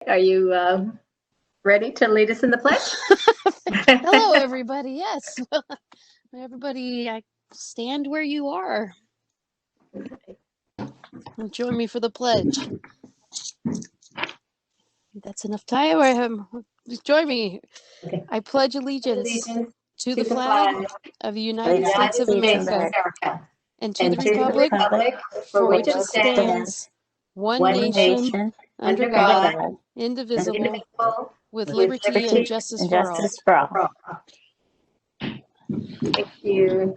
Are you ready to lead us in the pledge? Hello, everybody. Yes. Everybody, stand where you are. And join me for the pledge. That's enough time. Join me. Okay. I pledge allegiance to the flag of the United States of America and to the republic for which it stands, one nation, under God, indivisible, with liberty and justice for all. Thank you.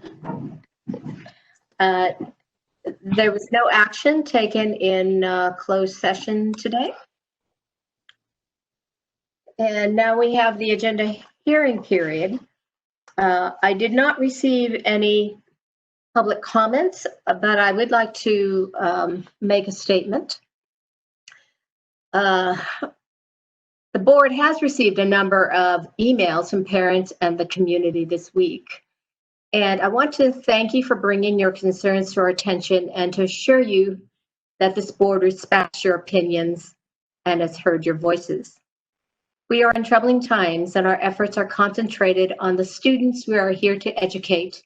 There was no action taken in closed session today. And now we have the agenda hearing period. I did not receive any public comments, but I would like to make a statement. The board has received a number of emails from parents and the community this week. And I want to thank you for bringing your concerns to our attention and to assure you that this board respects your opinions and has heard your voices. We are in troubling times and our efforts are concentrated on the students we are here to educate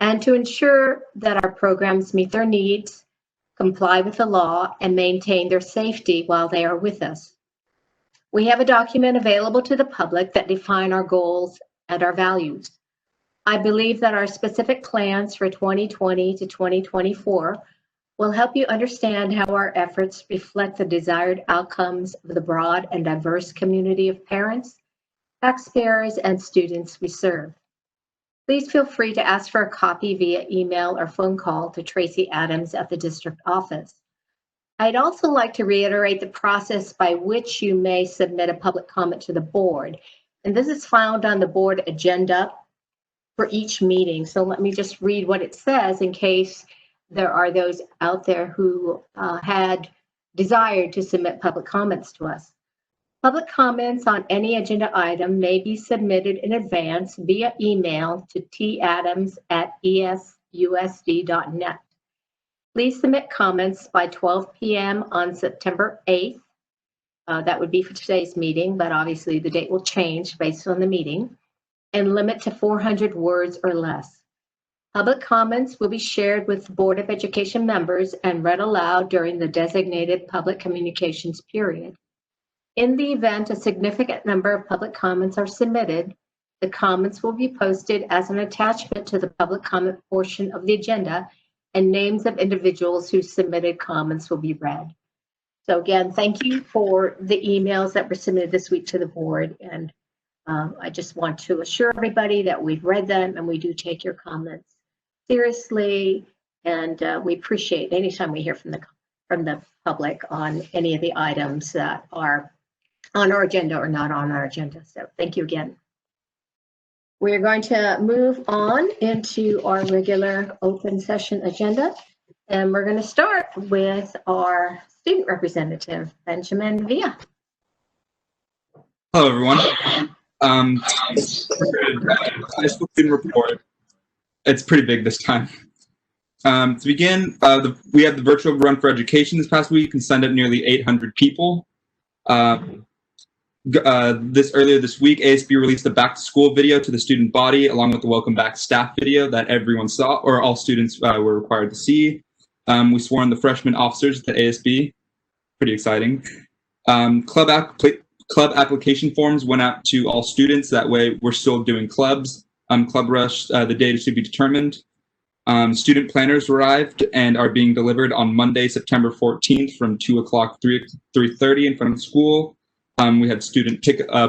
and to ensure that our programs meet their needs, comply with the law, and maintain their safety while they are with us. We have a document available to the public that define our goals and our values. I believe that our specific plans for 2020 to 2024 will help you understand how our efforts reflect the desired outcomes of the broad and diverse community of parents, taxpayers, and students we serve. Please feel free to ask for a copy via email or phone call to Tracy Adams at the district office. I'd also like to reiterate the process by which you may submit a public comment to the board. And this is found on the board agenda for each meeting. So let me just read what it says in case there are those out there who had desired to submit public comments to us. Public comments on any agenda item may be submitted in advance via email to tadams@esusd.net. Please submit comments by 12 p.m. on September 8th. That would be for today's meeting, but obviously the date will change based on the meeting, and limit to 400 words or less. Public comments will be shared with the Board of Education members and read aloud during the designated public communications period. In the event a significant number of public comments are submitted, the comments will be posted as an attachment to the public comment portion of the agenda, and names of individuals who submitted comments will be read. So again, thank you for the emails that were submitted this week to the board. And I just want to assure everybody that we've read them and we do take your comments seriously, and we appreciate anytime we hear from the public on any of the items that are on our agenda or not on our agenda. So thank you again. We're going to move on into our regular open session agenda, and we're going to start with our student representative, Benjamin Villa. Hello, everyone. High school student report. It's pretty big this time. To begin, we had the virtual run for education this past week and signed up nearly 800 people. Earlier this week, ASB released a back to school video to the student body, along with the welcome back staff video that everyone saw, or all students were required to see. We swore in the freshman officers at ASB. Pretty exciting. Club application forms went out to all students. That way, we're still doing clubs. Club Rush, the date is to be determined. Student planners arrived and are being delivered on Monday, September 14th from 2 o'clock, 3:30 in front of the school. We had student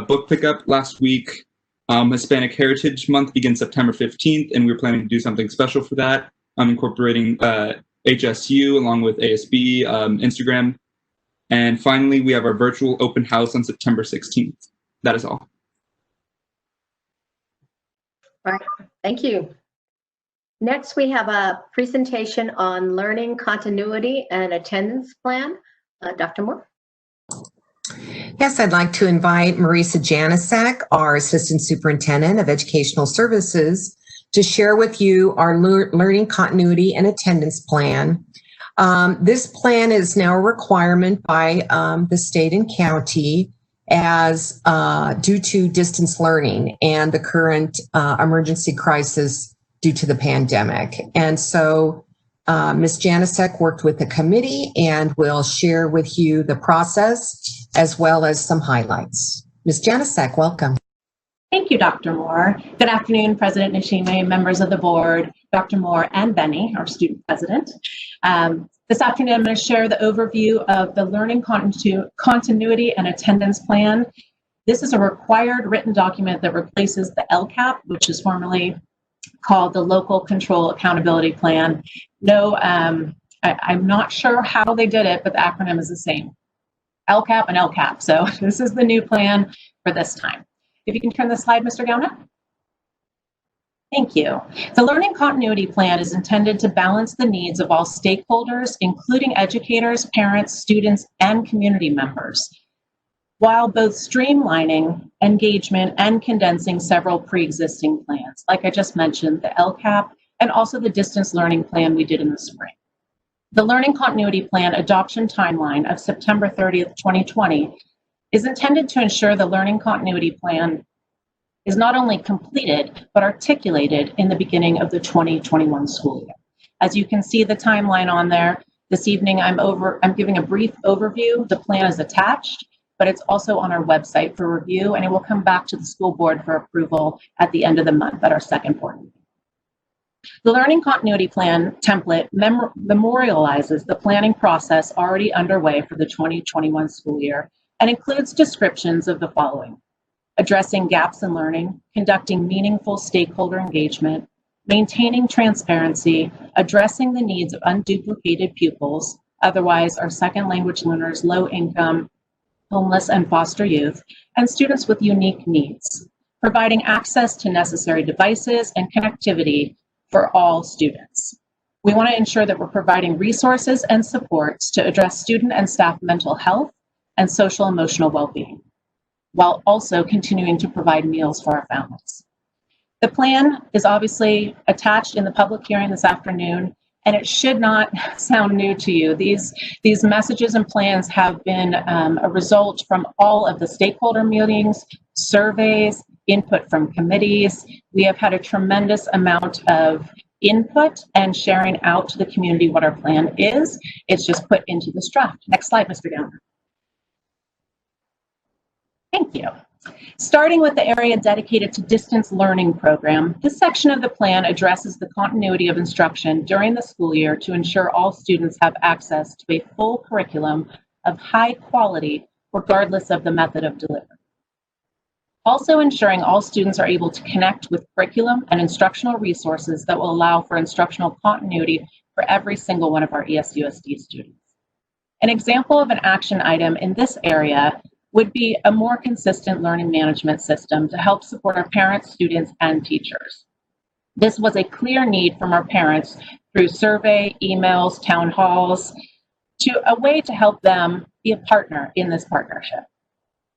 book pickup last week. Hispanic Heritage Month begins September 15th, and we're planning to do something special for that. Incorporating HSU along with ASB, Instagram. And finally, we have our virtual open house on September 16th. That is all. All right, thank you. Next, we have a presentation on learning continuity and attendance plan. Dr. Moore. Yes, I'd like to invite Marisa Janicek, our Assistant Superintendent of Educational Services, to share with you our learning continuity and attendance plan. This plan is now a requirement by the state and county as due to distance learning and the current emergency crisis due to the pandemic. And so Ms. Janicek worked with the committee and will share with you the process as well as some highlights. Ms. Janicek, welcome. Thank you, Dr. Moore. Good afternoon, President Nishime, members of the board, Dr. Moore and Benny, our student president. This afternoon, I'm going to share the overview of the Learning Continuity and Attendance Plan. This is a required written document that replaces the LCAP, which is formerly called the Local Control Accountability Plan. No, I'm not sure how they did it, but the acronym is the same. LCAP and LCAP. So this is the new plan for this time. If you can turn the slide, Mr. Gauna. Thank you. The Learning Continuity Plan is intended to balance the needs of all stakeholders, including educators, parents, students, and community members, while both streamlining engagement and condensing several pre-existing plans, like I just mentioned, the LCAP, and also the distance learning plan we did in the spring. The Learning Continuity Plan adoption timeline of September 30th, 2020 is intended to ensure the Learning Continuity Plan is not only completed, but articulated in the beginning of the 2021 school year. As you can see the timeline on there, this evening I'm giving a brief overview. The plan is attached, but it's also on our website for review, and it will come back to the school board for approval at the end of the month at our second board meeting. The Learning Continuity Plan template memorializes the planning process already underway for the 2021 school year and includes descriptions of the following: addressing gaps in learning, conducting meaningful stakeholder engagement, maintaining transparency, addressing the needs of unduplicated pupils, otherwise our second language learners, low income, homeless and foster youth, and students with unique needs, providing access to necessary devices and connectivity for all students. We want to ensure that we're providing resources and supports to address student and staff mental health and social emotional well-being, while also continuing to provide meals for our families. The plan is obviously attached in the public hearing this afternoon, and it should not sound new to you. These messages and plans have been a result from all of the stakeholder meetings, surveys, input from committees. We have had a tremendous amount of input and sharing out to the community what our plan is. It's just put into this draft. Next slide, Mr. Downer. Thank you. Starting with the area dedicated to distance learning program, this section of the plan addresses the continuity of instruction during the school year to ensure all students have access to a full curriculum of high quality, regardless of the method of delivery. Also ensuring all students are able to connect with curriculum and instructional resources that will allow for instructional continuity for every single one of our ESUSD students. An example of an action item in this area would be a more consistent learning management system to help support our parents, students, and teachers. This was a clear need from our parents through survey, emails, town halls, to a way to help them be a partner in this partnership.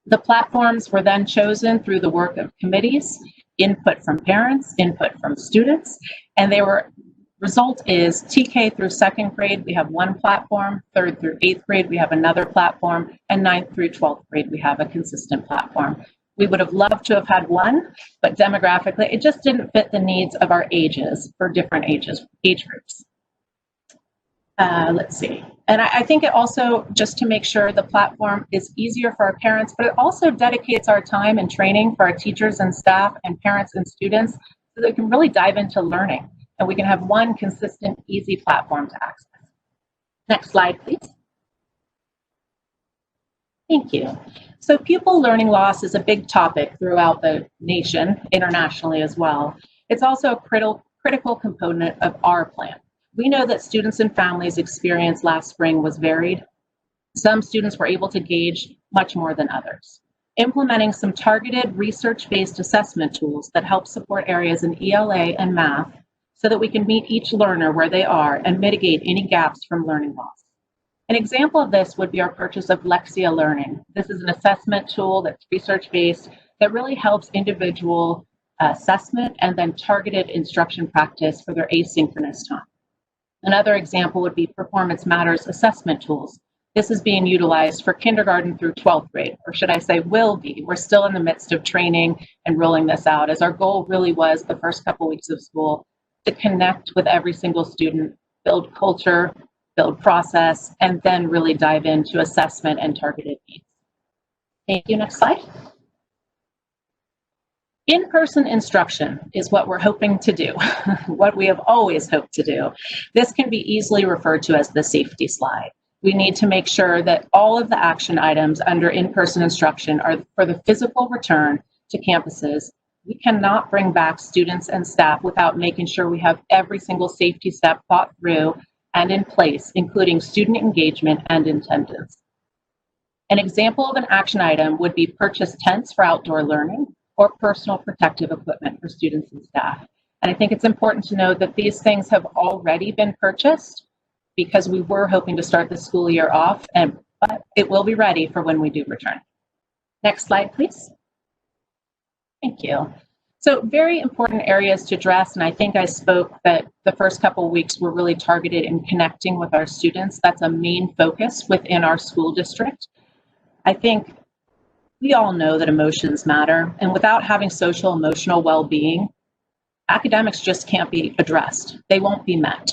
The platforms were then chosen through the work of committees, input from parents, input from students, and result is TK through second grade, we have one platform, third through eighth grade, we have another platform, and ninth through 12th grade, we have a consistent platform. We would have loved to have had one, but demographically, it just didn't fit the needs of our ages for different age groups. Let's see. And I think it also, just to make sure the platform is easier for our parents, but it also dedicates our time and training for our teachers and staff and parents and students so they can really dive into learning. And we can have one consistent, easy platform to access. Next slide, please. Thank you. So pupil learning loss is a big topic throughout the nation, internationally as well. It's also a critical component of our plan. We know that students and families' experience last spring was varied. Some students were able to gauge much more than others. Implementing some targeted research-based assessment tools that help support areas in ELA and math so that we can meet each learner where they are and mitigate any gaps from learning loss. An example of this would be our purchase of Lexia Learning. This is an assessment tool that's research-based that really helps individual assessment and then targeted instruction practice for their asynchronous time. Another example would be Performance Matters assessment tools. This is being utilized for kindergarten through 12th grade, or should I say will be. We're still in the midst of training and rolling this out, as our goal really was the first couple weeks of school to connect with every single student, build culture, build process, and then really dive into assessment and targeted needs. Thank you. Next slide. In-person instruction is what we're hoping to do, what we have always hoped to do. This can be easily referred to as the safety slide. We need to make sure that all of the action items under in-person instruction are for the physical return to campuses. We cannot bring back students and staff without making sure we have every single safety step thought through and in place, including student engagement and attendance. An example of an action item would be purchase tents for outdoor learning or personal protective equipment for students and staff. And I think it's important to know that these things have already been purchased because we were hoping to start the school year off, but it will be ready for when we do return. Next slide, please. Thank you. So very important areas to address, and I think I spoke that the first couple of weeks were really targeted in connecting with our students. That's a main focus within our school district. I think we all know that emotions matter, and without having social emotional well-being, academics just can't be addressed. They won't be met.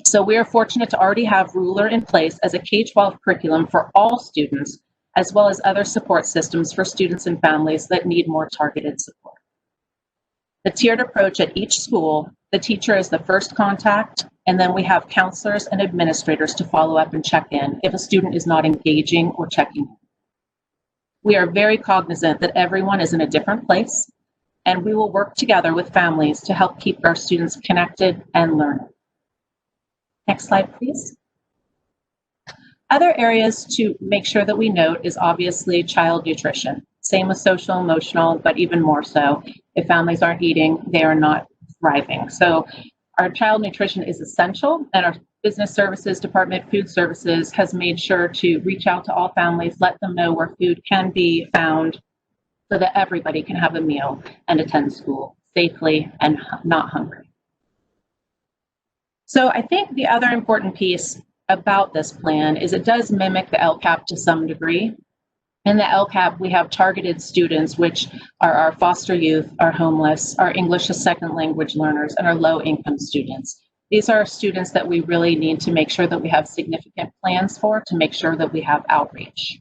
So we are fortunate to already have Ruler in place as a K-12 curriculum for all students, as well as other support systems for students and families that need more targeted support. The tiered approach at each school, the teacher is the first contact, and then we have counselors and administrators to follow up and check in if a student is not engaging or checking in. We are very cognizant that everyone is in a different place, and we will work together with families to help keep our students connected and learning. Next slide, please. Other areas to make sure that we note is obviously child nutrition. Same with social, emotional, but even more so. If families aren't eating, they are not thriving. So our child nutrition is essential, and our Business Services Department, Food Services, has made sure to reach out to all families, let them know where food can be found so that everybody can have a meal and attend school safely and not hungry. So I think the other important piece about this plan is it does mimic the LCAP to some degree. In the LCAP, we have targeted students, which are our foster youth, our homeless, our English as second language learners, and our low-income students. These are students that we really need to make sure that we have significant plans for to make sure that we have outreach.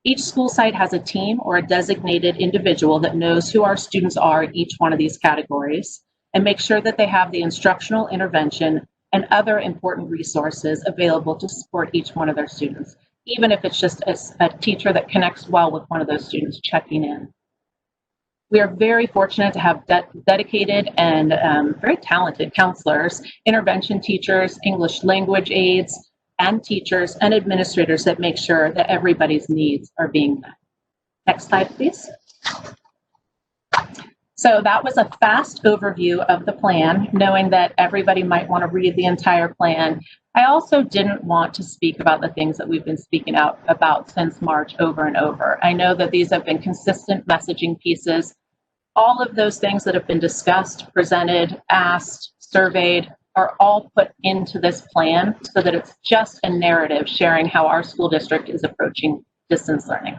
Each school site has a team or a designated individual that knows who our students are in each one of these categories and make sure that they have the instructional intervention and other important resources available to support each one of their students, even if it's just a teacher that connects well with one of those students checking in. We are very fortunate to have dedicated and very talented counselors, intervention teachers, English language aides, and teachers and administrators that make sure that everybody's needs are being met. Next slide, please. So that was a fast overview of the plan, knowing that everybody might want to read the entire plan. I also didn't want to speak about the things that we've been speaking out about since March over and over. I know that these have been consistent messaging pieces. All of those things that have been discussed, presented, asked, surveyed, are all put into this plan so that it's just a narrative sharing how our school district is approaching distance learning.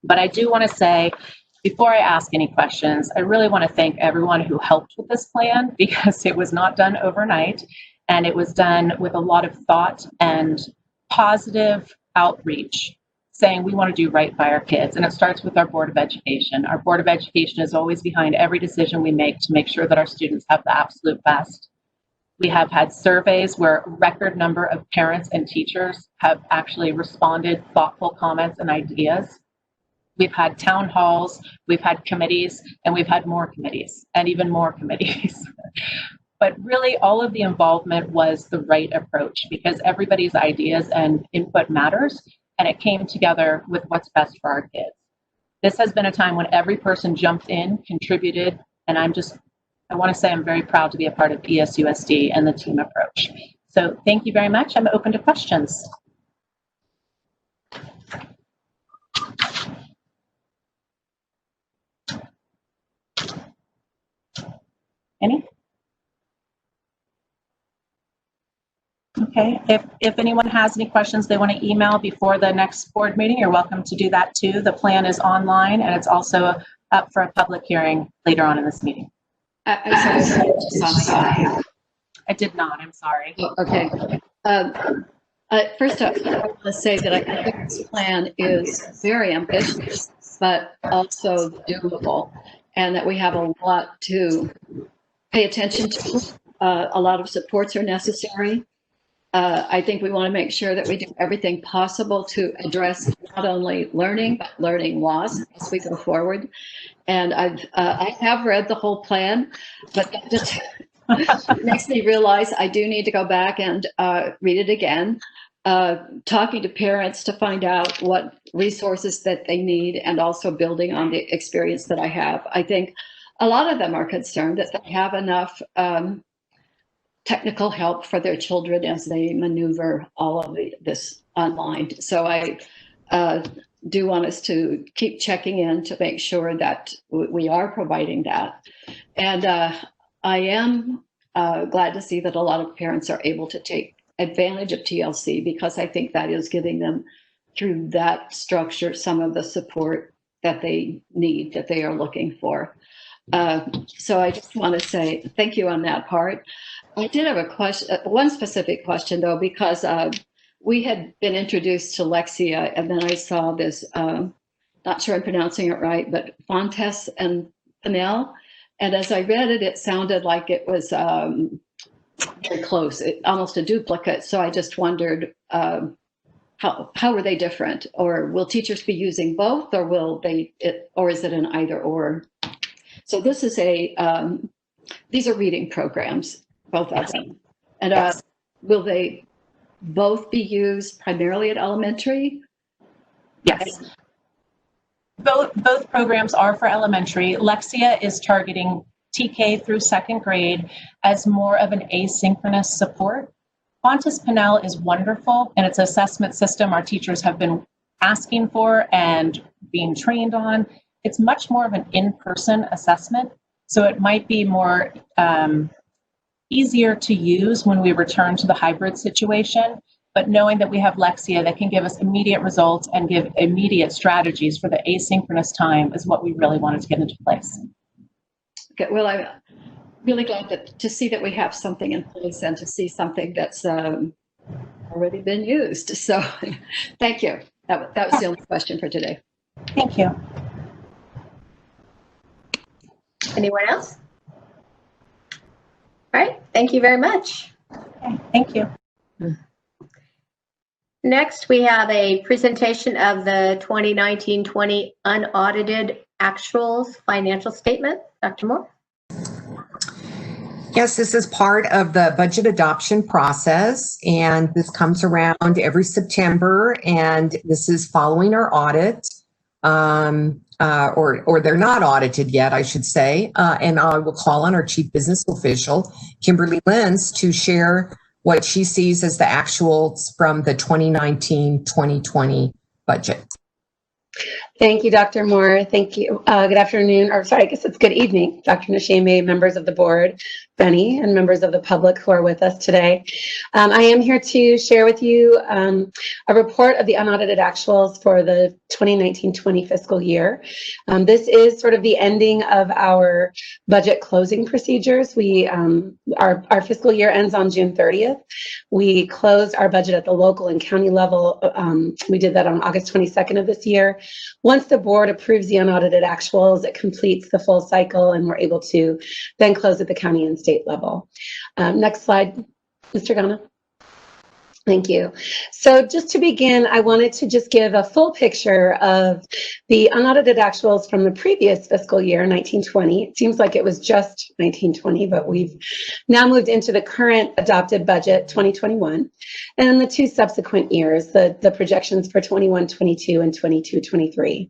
But I do want to say, before I ask any questions, I really want to thank everyone who helped with this plan, because it was not done overnight, and it was done with a lot of thought and positive outreach, saying we want to do right by our kids. And it starts with our Board of Education. Our Board of Education is always behind every decision we make to make sure that our students have the absolute best. We have had surveys where a record number of parents and teachers have actually responded thoughtful comments and ideas. We've had town halls, we've had committees, and we've had more committees, and even more committees. But really, all of the involvement was the right approach, because everybody's ideas and input matters, and it came together with what's best for our kids. This has been a time when every person jumped in, contributed, and I want to say I'm very proud to be a part of ESUSD and the team approach. So thank you very much. I'm open to questions. Any? Okay, if anyone has any questions they want to email before the next board meeting, you're welcome to do that too. The plan is online and it's also up for a public hearing later on in this meeting. I did not, I'm sorry. Oh, okay. First off, I want to say that I think this plan is very ambitious, but also doable, and that we have a lot to pay attention to. A lot of supports are necessary. I think we want to make sure that we do everything possible to address not only learning, but learning loss as we go forward. And I have read the whole plan, but that just makes me realize I do need to go back and read it again, talking to parents to find out what resources that they need, and also building on the experience that I have. I think a lot of them are concerned that they have enough technical help for their children as they maneuver all of this online. So I do want us to keep checking in to make sure that we are providing that. And I am glad to see that a lot of parents are able to take advantage of TLC, because I think that is giving them, through that structure, some of the support that they need, that they are looking for. So I just want to say thank you on that part. I did have a question, one specific question though, because we had been introduced to Lexia, and then I saw this, not sure I'm pronouncing it right, but Fontes and Pinnell. And as I read it, it sounded like it was very close, almost a duplicate. So I just wondered, how were they different? Or will teachers be using both, or will they, or is it an either or? So this is these are reading programs, both of them. And will they both be used primarily at elementary? Yes. Both programs are for elementary. Lexia is targeting TK through second grade as more of an asynchronous support. Fontes Pinnell is wonderful, and it's an assessment system our teachers have been asking for and being trained on. It's much more of an in-person assessment, so it might be more easier to use when we return to the hybrid situation. But knowing that we have Lexia that can give us immediate results and give immediate strategies for the asynchronous time is what we really wanted to get into place. Okay, well, I'm really glad to see that we have something in place and to see something that's already been used. So thank you. That was the only question for today. Thank you. Anyone else? All right, thank you very much. Okay, thank you. Next, we have a presentation of the 2019-20 unaudited actuals financial statement. Dr. Moore? Yes, this is part of the budget adoption process, and this comes around every September, and this is following our audit, or they're not audited yet, I should say, and I will call on our Chief Business Official, Kimberly Lenz, to share what she sees as the actuals from the 2019-2020 budget. Thank you, Dr. Moore. Thank you. Good afternoon, or sorry, I guess it's good evening, Dr. Nishime, members of the board, Benny, and members of the public who are with us today. I am here to share with you a report of the unaudited actuals for the 2019-20 fiscal year. This is sort of the ending of our budget closing procedures. Our fiscal year ends on June 30th. We closed our budget at the local and county level. We did that on August 22nd of this year. Once the board approves the unaudited actuals, it completes the full cycle, and we're able to then close at the county and state level. Next slide, Mr. Ghana. Thank you. So just to begin, I wanted to just give a full picture of the unaudited actuals from the previous fiscal year, 1920. It seems like it was just 1920, but we've now moved into the current adopted budget, 2021, and the two subsequent years, the projections for 21-22 and 22-23.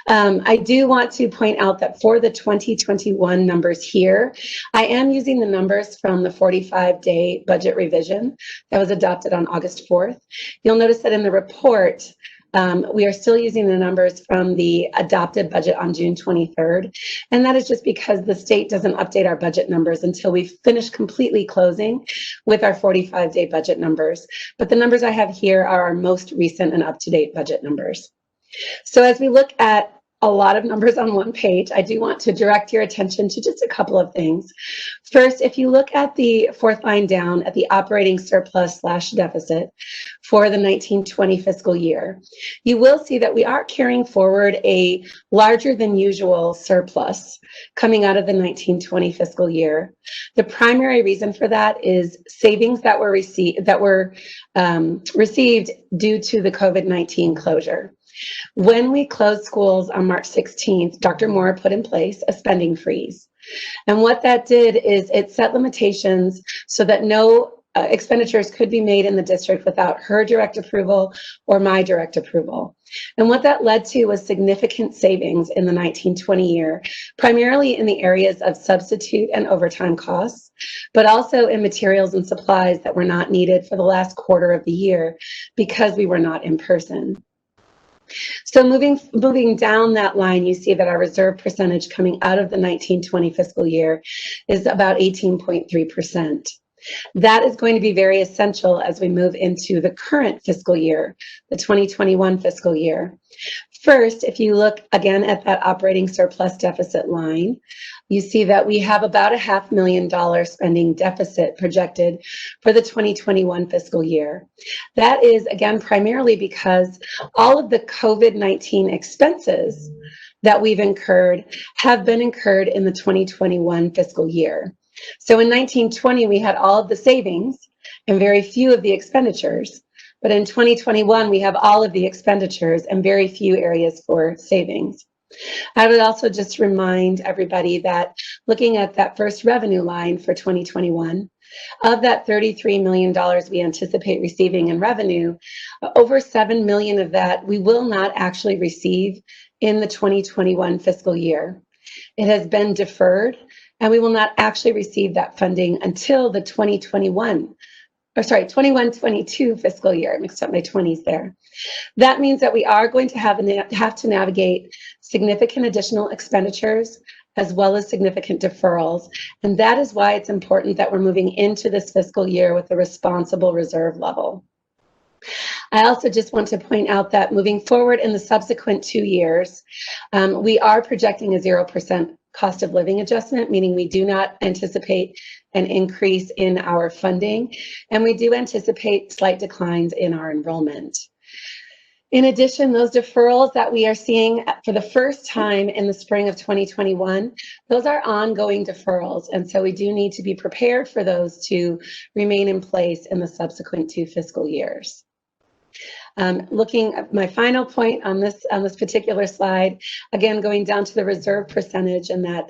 I do want to point out that for the 2021 numbers here, I am using the numbers from the 45-day budget revision that was adopted on August 4th. You'll notice that in the report, We are still using the numbers from the adopted budget on June 23rd, and that is just because the state doesn't update our budget numbers until we finish completely closing with our 45-day budget numbers. But the numbers I have here are our most recent and up-to-date budget numbers. So as we look at a lot of numbers on one page, I do want to direct your attention to just a couple of things. First, if you look at the fourth line down at the operating surplus / deficit for the 1920 fiscal year, you will see that we are carrying forward a larger than usual surplus coming out of the 1920 fiscal year. The primary reason for that is savings that were received due to the COVID-19 closure. When we closed schools on March 16th, Dr. Moore put in place a spending freeze. And what that did is it set limitations so that no expenditures could be made in the district without her direct approval or my direct approval. And what that led to was significant savings in the 1920 year, primarily in the areas of substitute and overtime costs, but also in materials and supplies that were not needed for the last quarter of the year because we were not in person. So moving down that line, you see that our reserve percentage coming out of the 1920 fiscal year is about 18.3%. That is going to be very essential as we move into the current fiscal year, the 2021 fiscal year. First, if you look again at that operating surplus deficit line, you see that we have about a $500,000 spending deficit projected for the 2021 fiscal year. That is, again, primarily because all of the COVID-19 expenses that we've incurred have been incurred in the 2021 fiscal year. So in 1920, we had all of the savings and very few of the expenditures. But in 2021, we have all of the expenditures and very few areas for savings. I would also just remind everybody that looking at that first revenue line for 2021, of that $33 million we anticipate receiving in revenue, over $7 million of that we will not actually receive in the 2021 fiscal year. It has been deferred, and we will not actually receive that funding until the 21-22 fiscal year. I mixed up my 20s there. That means that we are going to have to navigate significant additional expenditures as well as significant deferrals. And that is why it's important that we're moving into this fiscal year with a responsible reserve level. I also just want to point out that moving forward in the subsequent 2 years, we are projecting a 0% cost of living adjustment, meaning we do not anticipate an increase in our funding, and we do anticipate slight declines in our enrollment. In addition, those deferrals that we are seeing for the first time in the spring of 2021, those are ongoing deferrals, and so we do need to be prepared for those to remain in place in the subsequent 2 fiscal years. Looking at my final point on this particular slide, again, going down to the reserve percentage, and that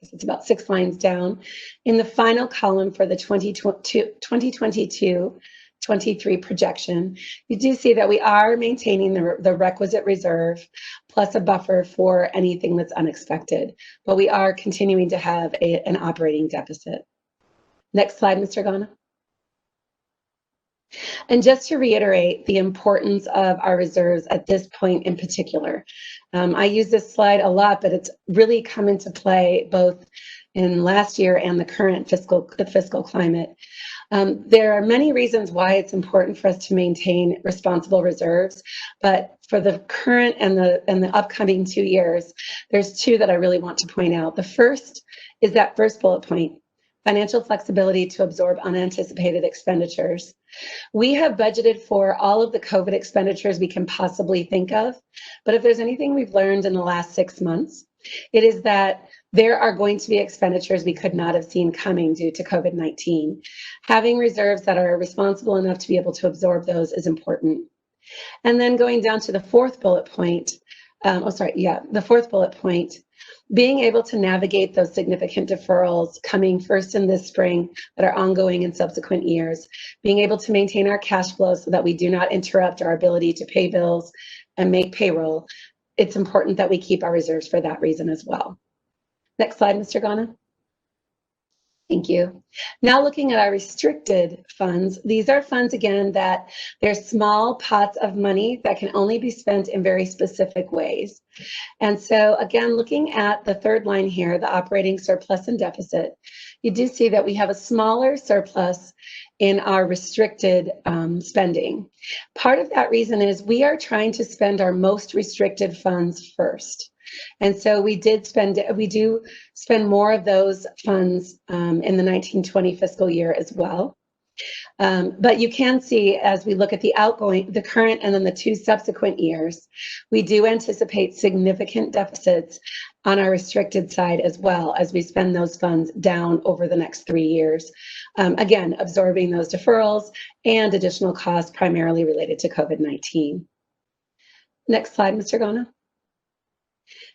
it's about 6 lines down. In the final column for the 2022-23 projection, you do see that we are maintaining the requisite reserve plus a buffer for anything that's unexpected, but we are continuing to have an operating deficit. Next slide, Mr. Ghana. And just to reiterate the importance of our reserves at this point in particular, I use this slide a lot, but it's really come into play both in last year and the current fiscal climate. There are many reasons why it's important for us to maintain responsible reserves, but for the current and the upcoming 2 years, there's 2 that I really want to point out. The first is that first bullet point, financial flexibility to absorb unanticipated expenditures. We have budgeted for all of the COVID expenditures we can possibly think of, but if there's anything we've learned in the last 6 months, it is that there are going to be expenditures we could not have seen coming due to COVID-19. Having reserves that are responsible enough to be able to absorb those is important. And then going down to the fourth bullet point, the fourth bullet point, being able to navigate those significant deferrals coming first in this spring that are ongoing in subsequent years, being able to maintain our cash flow so that we do not interrupt our ability to pay bills and make payroll, it's important that we keep our reserves for that reason as well. Next slide, Mr. Ghana. Thank you. Now looking at our restricted funds, these are funds, again, that they're small pots of money that can only be spent in very specific ways. And so again, looking at the third line here, the operating surplus and deficit, you do see that we have a smaller surplus in our restricted spending. Part of that reason is we are trying to spend our most restricted funds first. And so we do spend more of those funds in the 1920 fiscal year as well. But you can see as we look at the current and then the 2 subsequent years, we do anticipate significant deficits on our restricted side as well as we spend those funds down over the next 3 years. Again, absorbing those deferrals and additional costs primarily related to COVID-19. Next slide, Mr. Gona.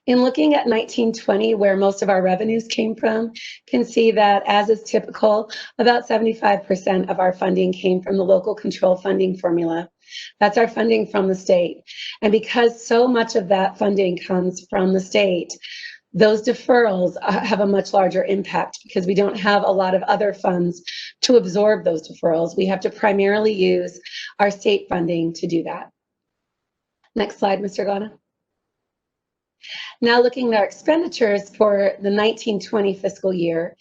In looking at 1920, where most of our revenues came from, can see that, as is typical, about 75% of our funding came from the local control funding formula. That's our funding from the state. And because so much of that funding comes from the state, those deferrals have a much larger impact because we don't have a lot of other funds to absorb those deferrals. We have to primarily use our state funding to do that. Next slide, Mr. Gona. Now looking at our expenditures for the 1920 fiscal year,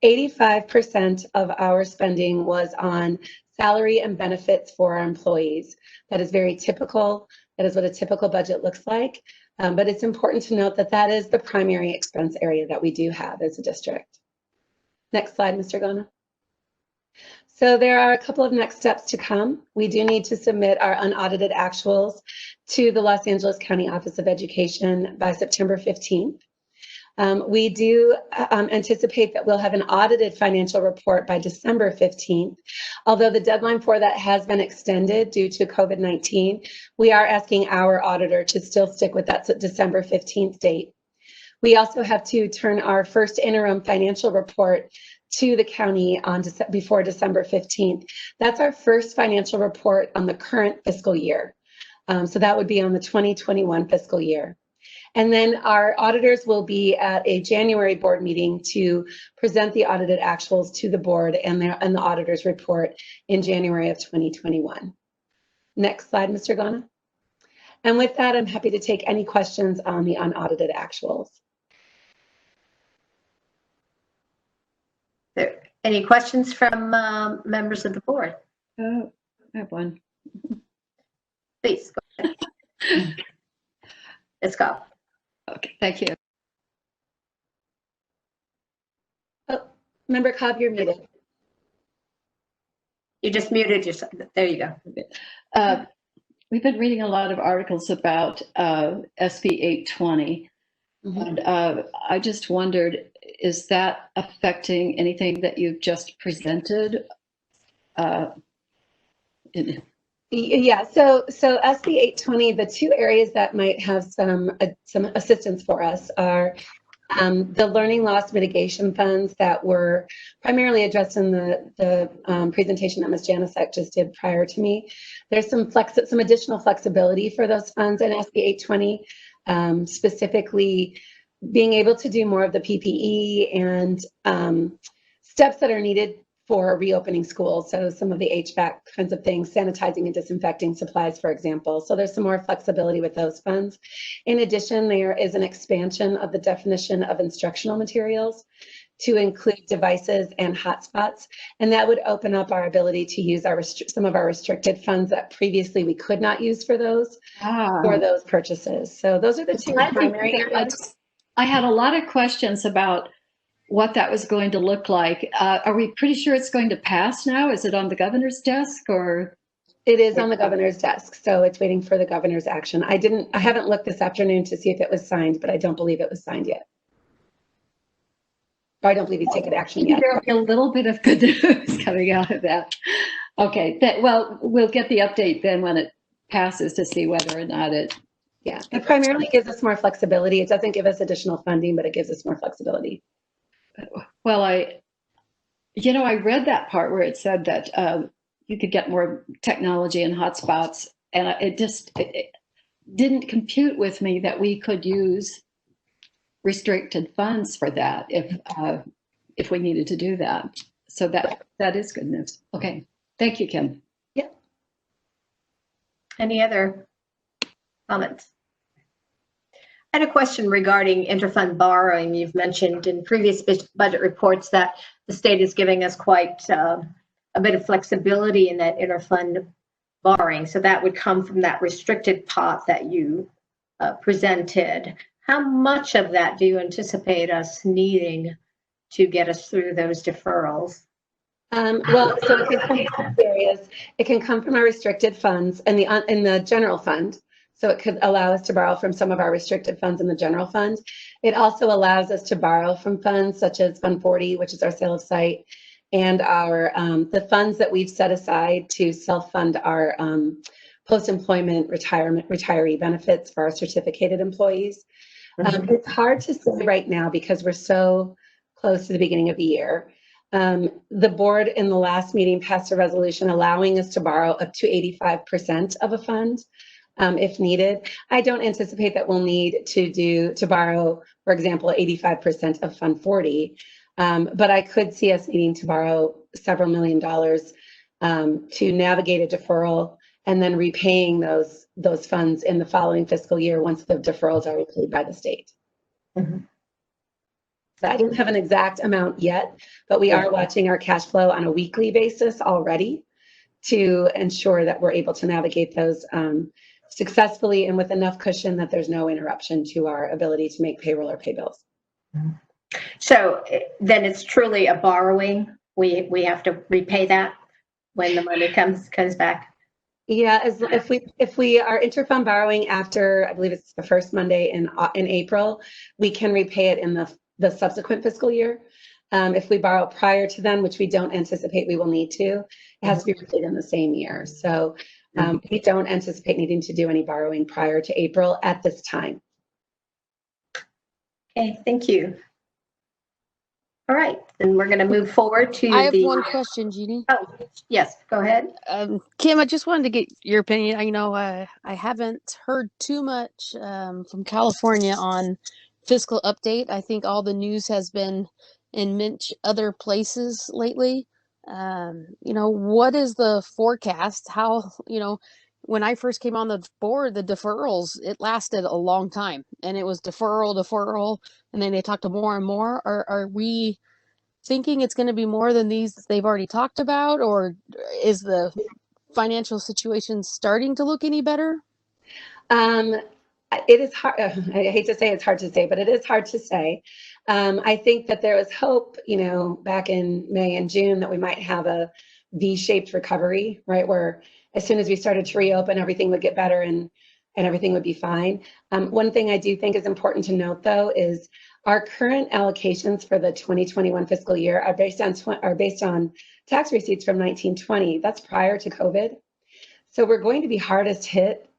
85% of our spending was on salary and benefits for our employees. That is very typical. That is what a typical budget looks like. But it's important to note that that is the primary expense area that we do have as a district. Next slide, Mr. Gona. So there are a couple of next steps to come. We do need to submit our unaudited actuals to the Los Angeles County Office of Education by September 15th. We do anticipate that we'll have an audited financial report by December 15th. Although the deadline for that has been extended due to COVID-19, we are asking our auditor to still stick with that December 15th date. We also have to turn our first interim financial report to the county on before December 15th. That's our first financial report on the current fiscal year. So that would be on the 2021 fiscal year. And then our auditors will be at a January board meeting to present the audited actuals to the board and the auditor's report in January of 2021. Next slide, Mr. Gona. And with that, I'm happy to take any questions on the unaudited actuals. Any questions from members of the board? I have one. Please go ahead. Let's go. Okay, thank you. Oh, Member Cobb, you're muted. You just muted yourself. There you go. We've been reading a lot of articles about SB 820. Mm-hmm. And I just wondered, is that affecting anything that you've just presented? Yeah, so SB 820, the 2 areas that might have some assistance for us are the learning loss mitigation funds that were primarily addressed in the presentation that Ms. Janasek just did prior to me. There's some additional flexibility for those funds in SB 820, specifically being able to do more of the PPE and steps that are needed for reopening schools. So some of the HVAC kinds of things, sanitizing and disinfecting supplies, for example. So there's some more flexibility with those funds. In addition, there is an expansion of the definition of instructional materials to include devices and hotspots. And that would open up our ability to use some of our restricted funds that previously we could not use for those purchases. So those are the 2 primary areas. I had a lot of questions about what that was going to look like. Are we pretty sure it's going to pass now? Is it on the governor's desk or? It is on the governor's desk, so it's waiting for the governor's action. I haven't looked this afternoon to see if it was signed, but I don't believe it was signed yet. Or I don't believe he's taken action yet. There'll be a little bit of good news coming out of that. Okay, well, we'll get the update then when it passes to see whether or not it. Yeah, it primarily gives us more flexibility. It doesn't give us additional funding, but it gives us more flexibility. Well, I read that part where it said that you could get more technology and hotspots, and it didn't compute with me that we could use restricted funds for that. If if we needed to do that. So that is good news. Okay, thank you, Kim. Yeah. Any other comments? I had a question regarding interfund borrowing. You've mentioned in previous budget reports that the state is giving us quite a bit of flexibility in that interfund borrowing. So that would come from that restricted pot that you presented. How much of that do you anticipate us needing to get us through those deferrals? Well, so it can come from areas. It can come from our restricted funds and in the general fund. So it could allow us to borrow from some of our restricted funds in the general fund. It also allows us to borrow from funds such as Fund 40, which is our sale of site, and our the funds that we've set aside to self-fund our post-employment retiree benefits for our certificated employees. It's hard to say right now because we're so close to the beginning of the year. The board in the last meeting passed a resolution allowing us to borrow up to 85% of a fund if needed. I don't anticipate that we'll need to borrow, for example, 85% of Fund 40, but I could see us needing to borrow several $1 million to navigate a deferral and then repaying those funds in the following fiscal year once the deferrals are repaid by the state. Mm-hmm. So I don't have an exact amount yet, but we are watching our cash flow on a weekly basis already to ensure that we're able to navigate those successfully and with enough cushion that there's no interruption to our ability to make payroll or pay bills. So then it's truly a borrowing. We have to repay that when the money comes back. Yeah, if we are interfund borrowing after, I believe it's the first Monday in April, we can repay it in the subsequent fiscal year. If we borrow prior to then, which we don't anticipate we will need to, it has to be repaid in the same year. So we don't anticipate needing to do any borrowing prior to April at this time. Okay, thank you. All right, then we're going to move forward to I have one question, Jeannie. Oh, yes, go ahead. Kim, I just wanted to get your opinion. I know I haven't heard too much from California on fiscal update. I think all the news has been in other places lately. What is the forecast? How, when I first came on the board, the deferrals, it lasted a long time and it was deferral, and then they talked to more and more. Are we thinking it's going to be more than these that they've already talked about, or is the financial situation starting to look any better? It is hard. I hate to say it's hard to say, but it is hard to say. I think that there was hope, back in May and June that we might have a V-shaped recovery, right? Where as soon as we started to reopen, everything would get better and everything would be fine. One thing I do think is important to note, though, is our current allocations for the 2021 fiscal year are based on tax receipts from 1920. That's prior to COVID. So we're going to be hardest hit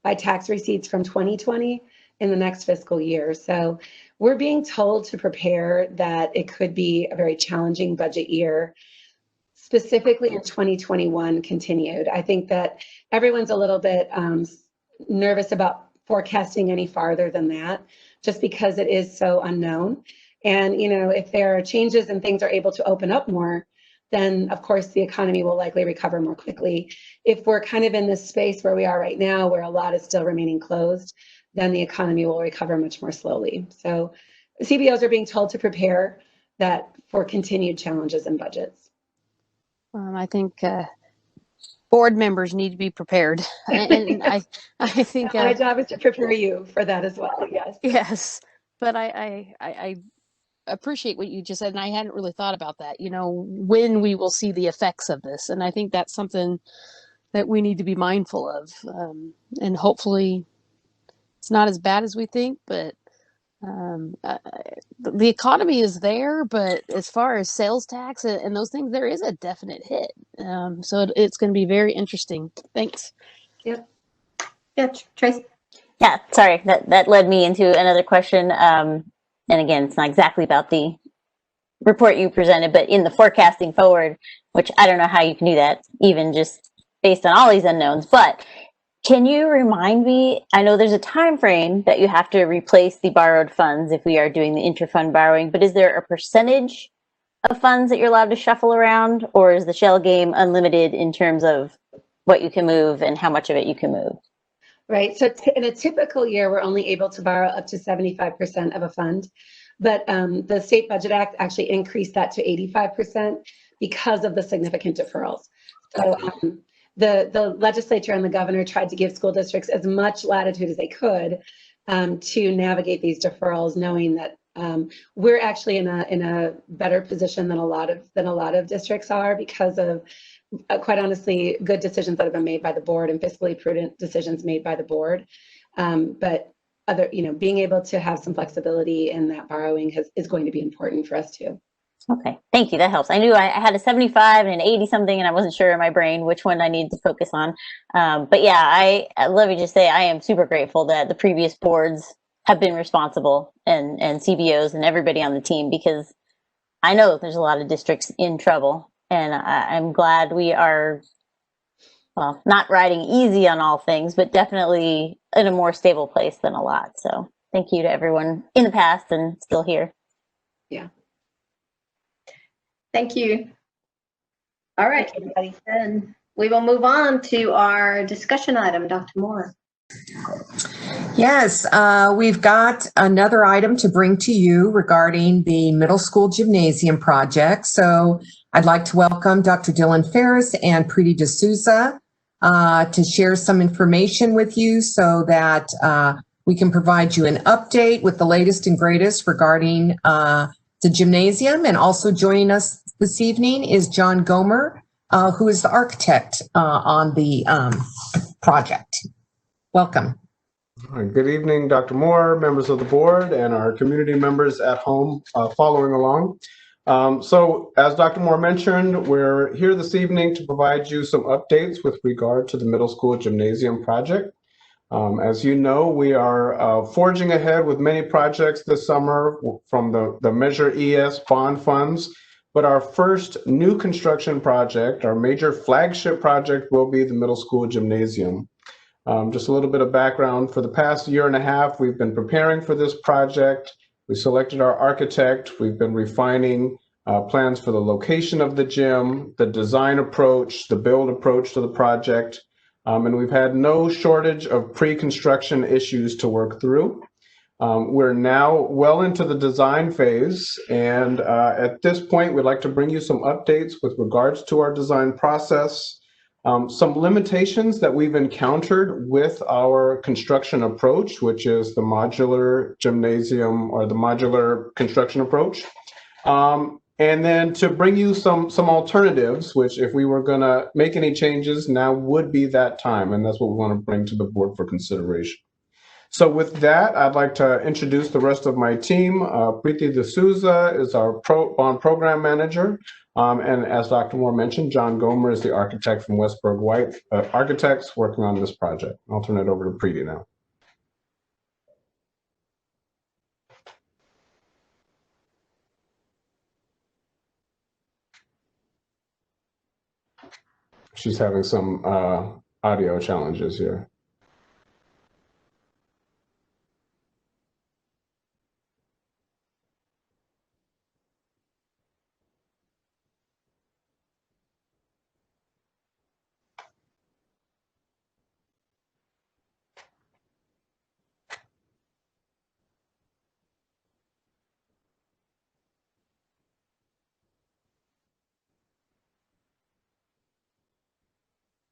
by tax receipts from 2020 in the next fiscal year. So we're being told to prepare that it could be a very challenging budget year, specifically in 2021 continued. I think that everyone's a little bit nervous about forecasting any farther than that, just because it is so unknown. And, if there are changes and things are able to open up more, then of course the economy will likely recover more quickly. If we're kind of in this space where we are right now, where a lot is still remaining closed, then the economy will recover much more slowly. So CBOs are being told to prepare that for continued challenges in budgets. I think board members need to be prepared, and I think my job is to prepare you for that as well. Yes. Yes, but I appreciate what you just said, and I hadn't really thought about that. When we will see the effects of this, and I think that's something that we need to be mindful of, and hopefully it's not as bad as we think. But the economy is there, but as far as sales tax and those things, there is a definite hit. So it's going to be very interesting. Thanks. Yep. Yeah, Tracy. Yeah, sorry, that led me into another question. And again, it's not exactly about the report you presented, but in the forecasting forward, which I don't know how you can do that, even just based on all these unknowns. But can you remind me, I know there's a time frame that you have to replace the borrowed funds if we are doing the interfund borrowing, but is there a percentage of funds that you're allowed to shuffle around, or is the shell game unlimited in terms of what you can move and how much of it you can move? Right. So in a typical year, we're only able to borrow up to 75% of a fund. But the State Budget Act actually increased that to 85% because of the significant deferrals. So the legislature and the governor tried to give school districts as much latitude as they could to navigate these deferrals, knowing that we're actually in a better position than a lot of districts are because of quite honestly good decisions that have been made by the board and fiscally prudent decisions made by the board. But other, being able to have some flexibility in that borrowing is going to be important for us too. Okay, thank you. That helps. I knew I had a 75 and an 80 something, and I wasn't sure in my brain which one I needed to focus on. But yeah, let me just say I am super grateful that the previous boards have been responsible and CBOs and everybody on the team, because I know there's a lot of districts in trouble, and I'm glad we are, well, not riding easy on all things, but definitely in a more stable place than a lot. So thank you to everyone in the past and still here. Yeah. Thank you. All right, then we will move on to our discussion item, Dr. Moore. Yes, we've got another item to bring to you regarding the middle school gymnasium project. So I'd like to welcome Dr. Dylan Ferris and Preeti D'Souza to share some information with you so that we can provide you an update with the latest and greatest regarding the gymnasium. And also joining us this evening is John Gomer, who is the architect on the project. Welcome. All right, good evening, Dr. Moore, members of the board, and our community members at home following along. So as Dr. Moore mentioned, we're here this evening to provide you some updates with regard to the middle school gymnasium project. As you know, we are forging ahead with many projects this summer from the Measure ES bond funds, but our first new construction project, our major flagship project, will be the middle school gymnasium. Just a little bit of background. For the past year and a half, we've been preparing for this project. We selected our architect. We've been refining plans for the location of the gym, the design approach, the build approach to the project. And we've had no shortage of pre-construction issues to work through. We're now well into the design phase. And at this point, we'd like to bring you some updates with regards to our design process. Some limitations that we've encountered with our construction approach, which is the modular gymnasium or the modular construction approach. And then to bring you some alternatives, which if we were going to make any changes, now would be that time. And that's what we want to bring to the board for consideration. So with that, I'd like to introduce the rest of my team. Preeti D'Souza is our bond program manager. And as Dr. Moore mentioned, John Gomer is the architect from Westberg White Architects working on this project. I'll turn it over to Preeti now. She's having some audio challenges here.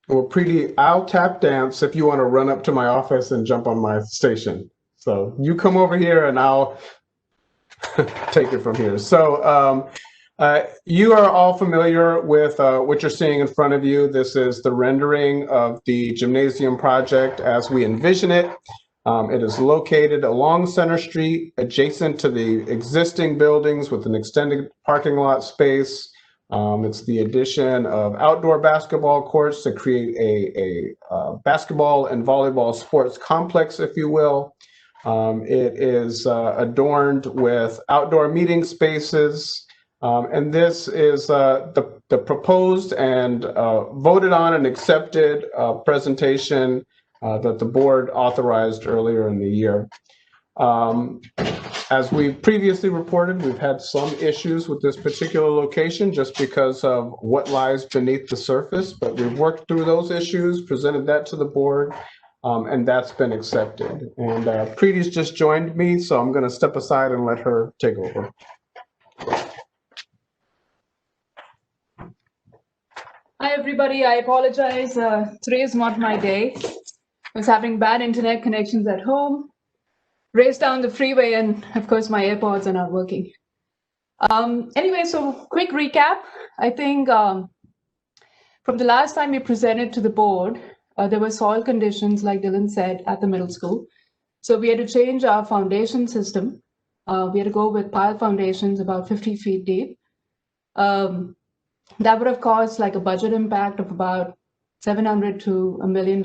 Well, Preeti, I'll tap dance if you want to run up to my office and jump on my station. So you come over here and I'll take it from here. So you are all familiar with what you're seeing in front of you. This is the rendering of the gymnasium project as we envision it. It is located along Center Street, adjacent to the existing buildings with an extended parking lot space. It's the addition of outdoor basketball courts to create a basketball and volleyball sports complex, if you will. It is adorned with outdoor meeting spaces. And this is the proposed and voted on and accepted presentation that the board authorized earlier in the year. As we previously reported, we've had some issues with this particular location just because of what lies beneath the surface, but we've worked through those issues, presented that to the board, and that's been accepted. And Preeti's just joined me, so I'm going to step aside and let her take over. Hi, everybody. I apologize. Today is not my day. I was having bad internet connections at home. Raced down the freeway, and of course, my AirPods are not working. Anyway, so quick recap. I think from the last time we presented to the board, there were soil conditions, like Dylan said, at the middle school. So we had to change our foundation system. We had to go with pile foundations about 50 feet deep. That would have caused like a budget impact of about $700 to $1 million,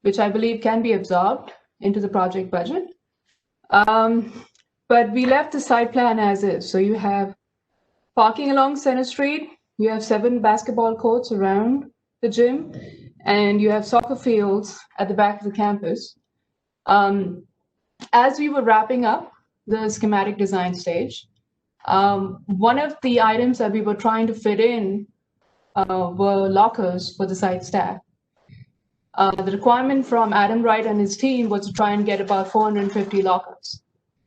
which I believe can be absorbed into the project budget. But we left the site plan as is. So you have parking along Center Street, you have 7 basketball courts around the gym, and you have soccer fields at the back of the campus. As we were wrapping up the schematic design stage, one of the items that we were trying to fit in were lockers for the site staff. The requirement from Adam Wright and his team was to try and get about 450 lockers.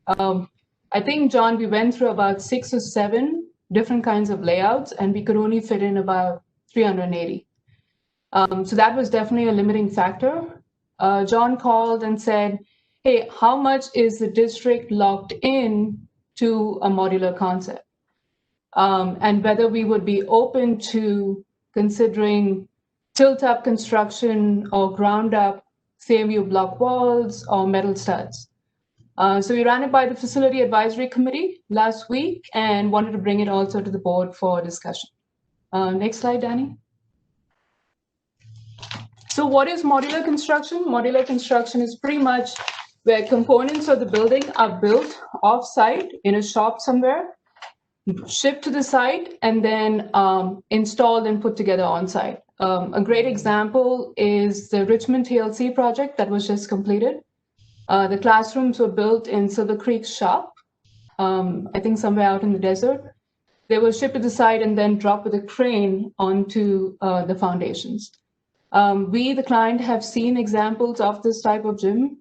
I think, John, we went through about 6 or 7 different kinds of layouts, and we could only fit in about 380. So that was definitely a limiting factor. John called and said, hey, how much is the district locked in to a modular concept? And whether we would be open to considering tilt-up construction or ground-up CMU block walls or metal studs. So we ran it by the Facility Advisory Committee last week and wanted to bring it also to the board for discussion. Next slide, Danny. So what is modular construction? Modular construction is pretty much where components of the building are built off-site in a shop somewhere, shipped to the site, and then installed and put together on-site. A great example is the Richmond TLC project that was just completed. The classrooms were built in Silver Creek's shop, I think somewhere out in the desert. They were shipped to the site and then dropped with a crane onto the foundations. We, the client, have seen examples of this type of gym.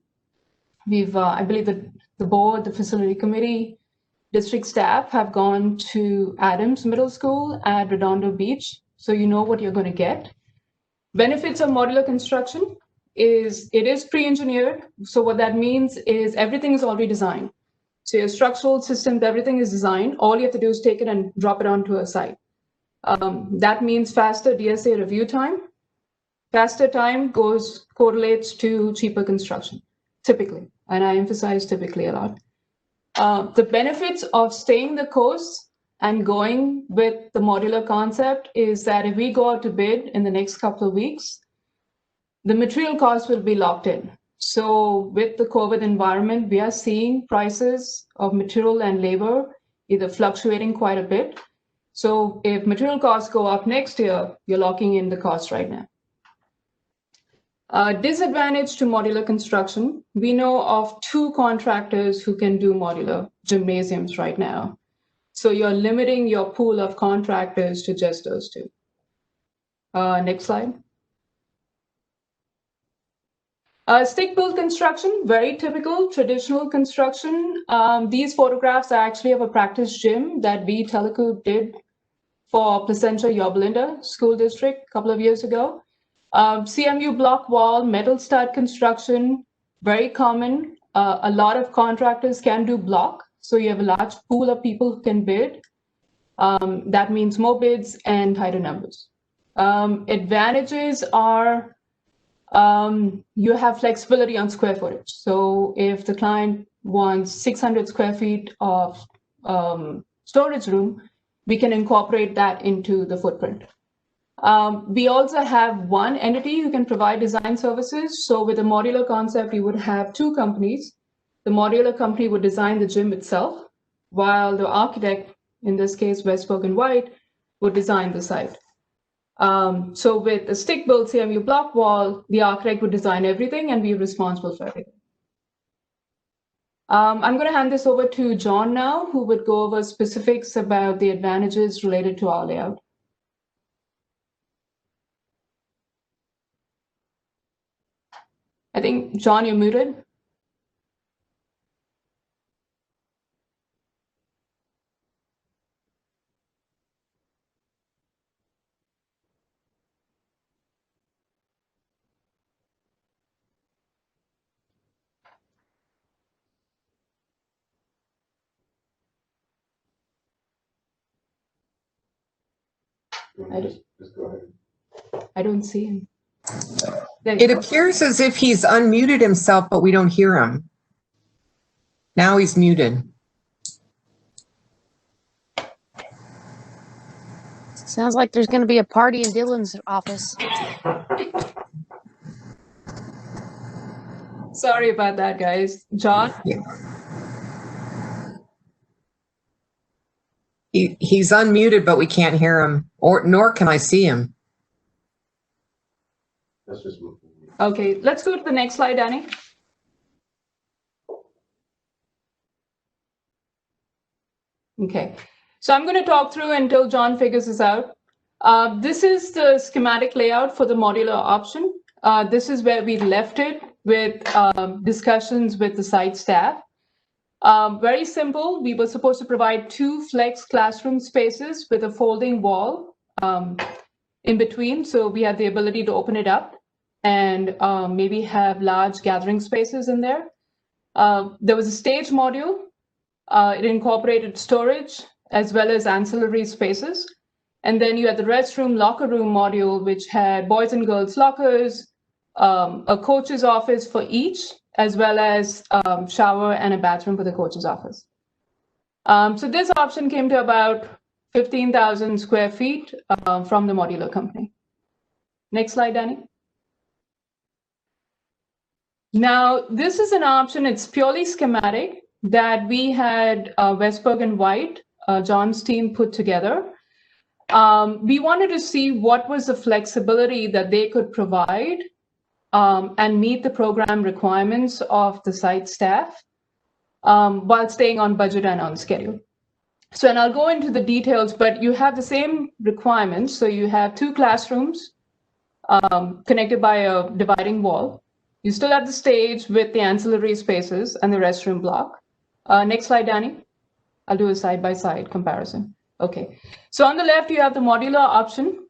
We've, I believe that the board, the facility committee, district staff have gone to Adams Middle School at Redondo Beach, so you know what you're going to get. Benefits of modular construction is it is pre-engineered. So what that means is everything is already designed. So your structural systems, everything is designed. All you have to do is take it and drop it onto a site. That means faster DSA review time. Faster time correlates to cheaper construction, typically. And I emphasize typically a lot. The benefits of staying the course and going with the modular concept is that if we go out to bid in the next couple of weeks, the material costs will be locked in. So with the COVID environment, we are seeing prices of material and labor either fluctuating quite a bit. So if material costs go up next year, you're locking in the cost right now. Disadvantage to modular construction. We know of 2 contractors who can do modular gymnasiums right now. So you're limiting your pool of contractors to just those 2. Next slide. Stick-built construction, very typical traditional construction. These photographs are actually of a practice gym that B. Teleco did for Placentia Yorba Linda School District a couple of years ago. CMU block wall, metal stud construction, very common. A lot of contractors can do block, so you have a large pool of people who can bid. That means more bids and tighter numbers. Advantages are you have flexibility on square footage. So if the client wants 600 square feet of storage room, we can incorporate that into the footprint. We also have one entity who can provide design services. So with a modular concept, you would have 2 companies. The modular company would design the gym itself, while the architect, in this case, Westbrook and White, would design the site. So with a stick-built CMU block wall, the architect would design everything and be responsible for everything. I'm going to hand this over to John now, who would go over specifics about the advantages related to our layout. I think, John, you're muted. I don't see him. It appears as if he's unmuted himself, but we don't hear him. Now he's muted. Sounds like there's going to be a party in Dylan's office. Sorry about that, guys. John? Yeah. He's unmuted, but we can't hear him, nor can I see him. Let's just move. Okay, let's go to the next slide, Danny. Okay, so I'm going to talk through until John figures this out. This is the schematic layout for the modular option. This is where we left it with discussions with the site staff. Very simple. We were supposed to provide 2 flex classroom spaces with a folding wall in between. So we had the ability to open it up and maybe have large gathering spaces in there. There was a stage module. It incorporated storage as well as ancillary spaces. And then you had the restroom locker room module, which had boys and girls lockers, a coach's office for each, as well as shower and a bathroom for the coach's office. So this option came to about 15,000 square feet from the modular company. Next slide, Danny. Now, this is an option, it's purely schematic that we had Westberg and White, John's team, put together. We wanted to see what was the flexibility that they could provide and meet the program requirements of the site staff while staying on budget and on schedule. So, and I'll go into the details, but you have the same requirements. So you have 2 classrooms connected by a dividing wall. You still have the stage with the ancillary spaces and the restroom block. Next slide, Danny. I'll do a side-by-side comparison. Okay, so on the left, you have the modular option.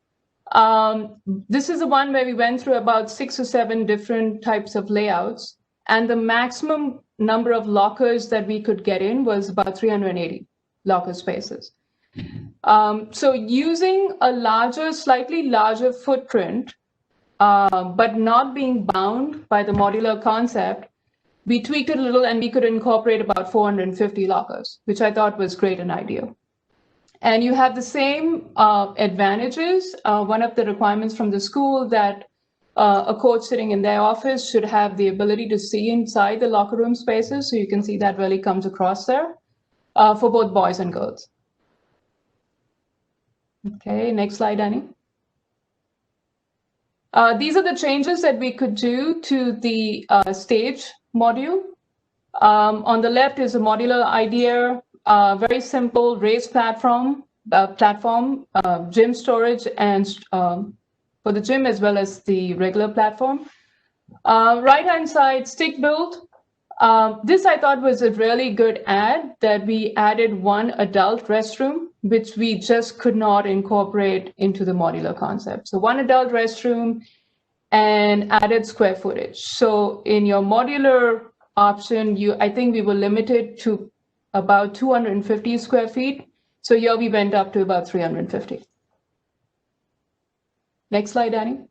This is the one where we went through about 6 or 7 different types of layouts, and the maximum number of lockers that we could get in was about 380 locker spaces. So using a larger, slightly larger footprint, but not being bound by the modular concept, we tweaked it a little and we could incorporate about 450 lockers, which I thought was great and ideal. And you have the same advantages. One of the requirements from the school that a coach sitting in their office should have the ability to see inside the locker room spaces. So you can see that really comes across there for both boys and girls. Okay, next slide, Danny. These are the changes that we could do to the stage module. On the left is a modular idea, very simple raised platform, gym storage, and for the gym as well as the regular platform. Right-hand side, stick build. This I thought was a really good add, that we added 1 adult restroom, which we just could not incorporate into the modular concept. So 1 adult restroom and added square footage. So in your modular option, I think we were limited to about 250 square feet. So here we went up to about 350. Next slide, Danny.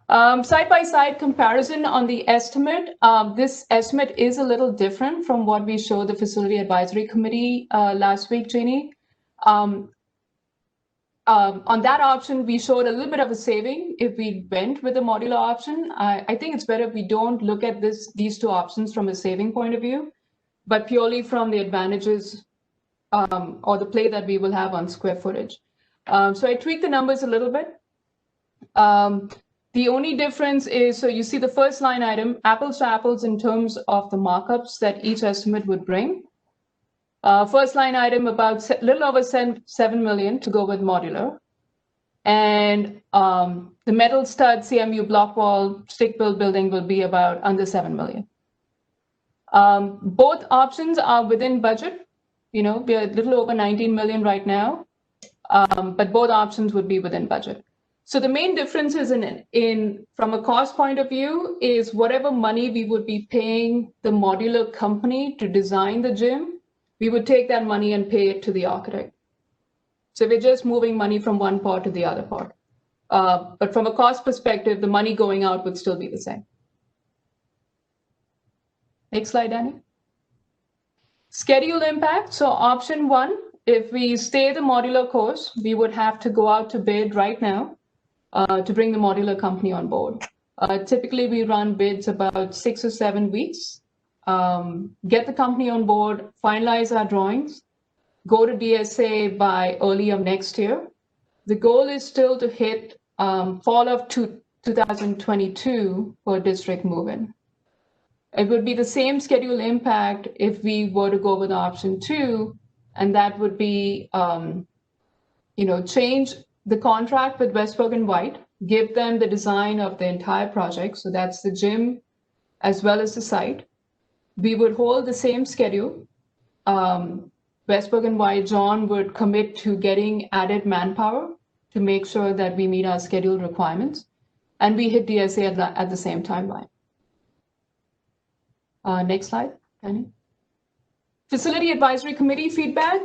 Side-by-side comparison on the estimate. This estimate is a little different from what we showed the Facility Advisory Committee last week, Jeannie. On that option, we showed a little bit of a saving if we went with the modular option. I think it's better if we don't look at these 2 options from a saving point of view, but purely from the advantages or the play that we will have on square footage. So I tweaked the numbers a little bit. The only difference is, so you see the first line item, apples to apples in terms of the markups that each estimate would bring. First line item, about a little over 7 million to go with modular. And the metal stud CMU block wall stick built building will be about under 7 million. Both options are within budget. You know, we're a little over 19 million right now, but both options would be within budget. So the main difference is from a cost point of view is whatever money we would be paying the modular company to design the gym, we would take that money and pay it to the architect. So we're just moving money from one part to the other part. But from a cost perspective, the money going out would still be the same. Next slide, Danny. Schedule impact. So option 1, if we stay the modular course, we would have to go out to bid right now to bring the modular company on board. Typically, we run bids about 6 or 7 weeks, get the company on board, finalize our drawings, go to DSA by early of next year. The goal is still to hit fall of 2022 for district move-in. It would be the same schedule impact if we were to go with option 2, and that would be, change the contract with Westberg and White, give them the design of the entire project. So that's the gym as well as the site. We would hold the same schedule. Westberg and White, John would commit to getting added manpower to make sure that we meet our schedule requirements, and we hit DSA at the same timeline. Next slide, Penny. Facility Advisory Committee feedback.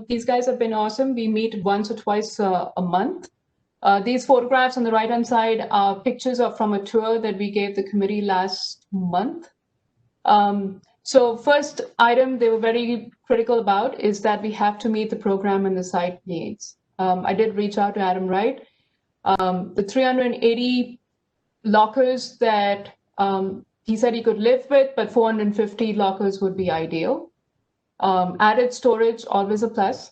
These guys have been awesome. We meet once or twice a month. These photographs on the right-hand side are pictures from a tour that we gave the committee last month. So first item they were very critical about is that we have to meet the program and the site needs. I did reach out to Adam Wright. The 380 lockers that he said he could live with, but 450 lockers would be ideal. Added storage, always a plus.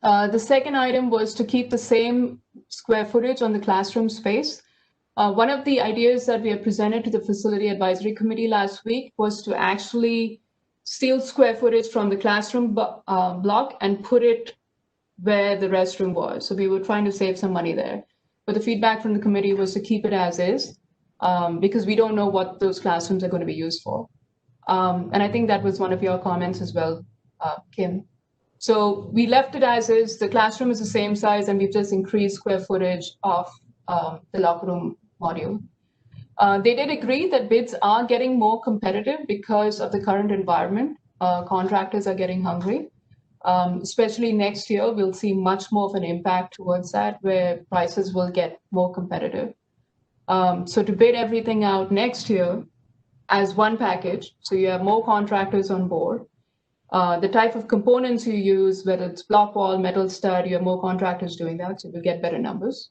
The second item was to keep the same square footage on the classroom space. One of the ideas that we had presented to the Facility Advisory Committee last week was to actually steal square footage from the classroom block and put it where the restroom was. So we were trying to save some money there. But the feedback from the committee was to keep it as is, because we don't know what those classrooms are going to be used for. And I think that was one of your comments as well, Kim. So we left it as is. The classroom is the same size, and we've just increased square footage of the locker room module. They did agree that bids are getting more competitive because of the current environment. Contractors are getting hungry. Especially next year, we'll see much more of an impact towards that, where prices will get more competitive. So to bid everything out next year as one package, so you have more contractors on board. The type of components you use, whether it's block wall, metal stud, you have more contractors doing that, so we'll get better numbers.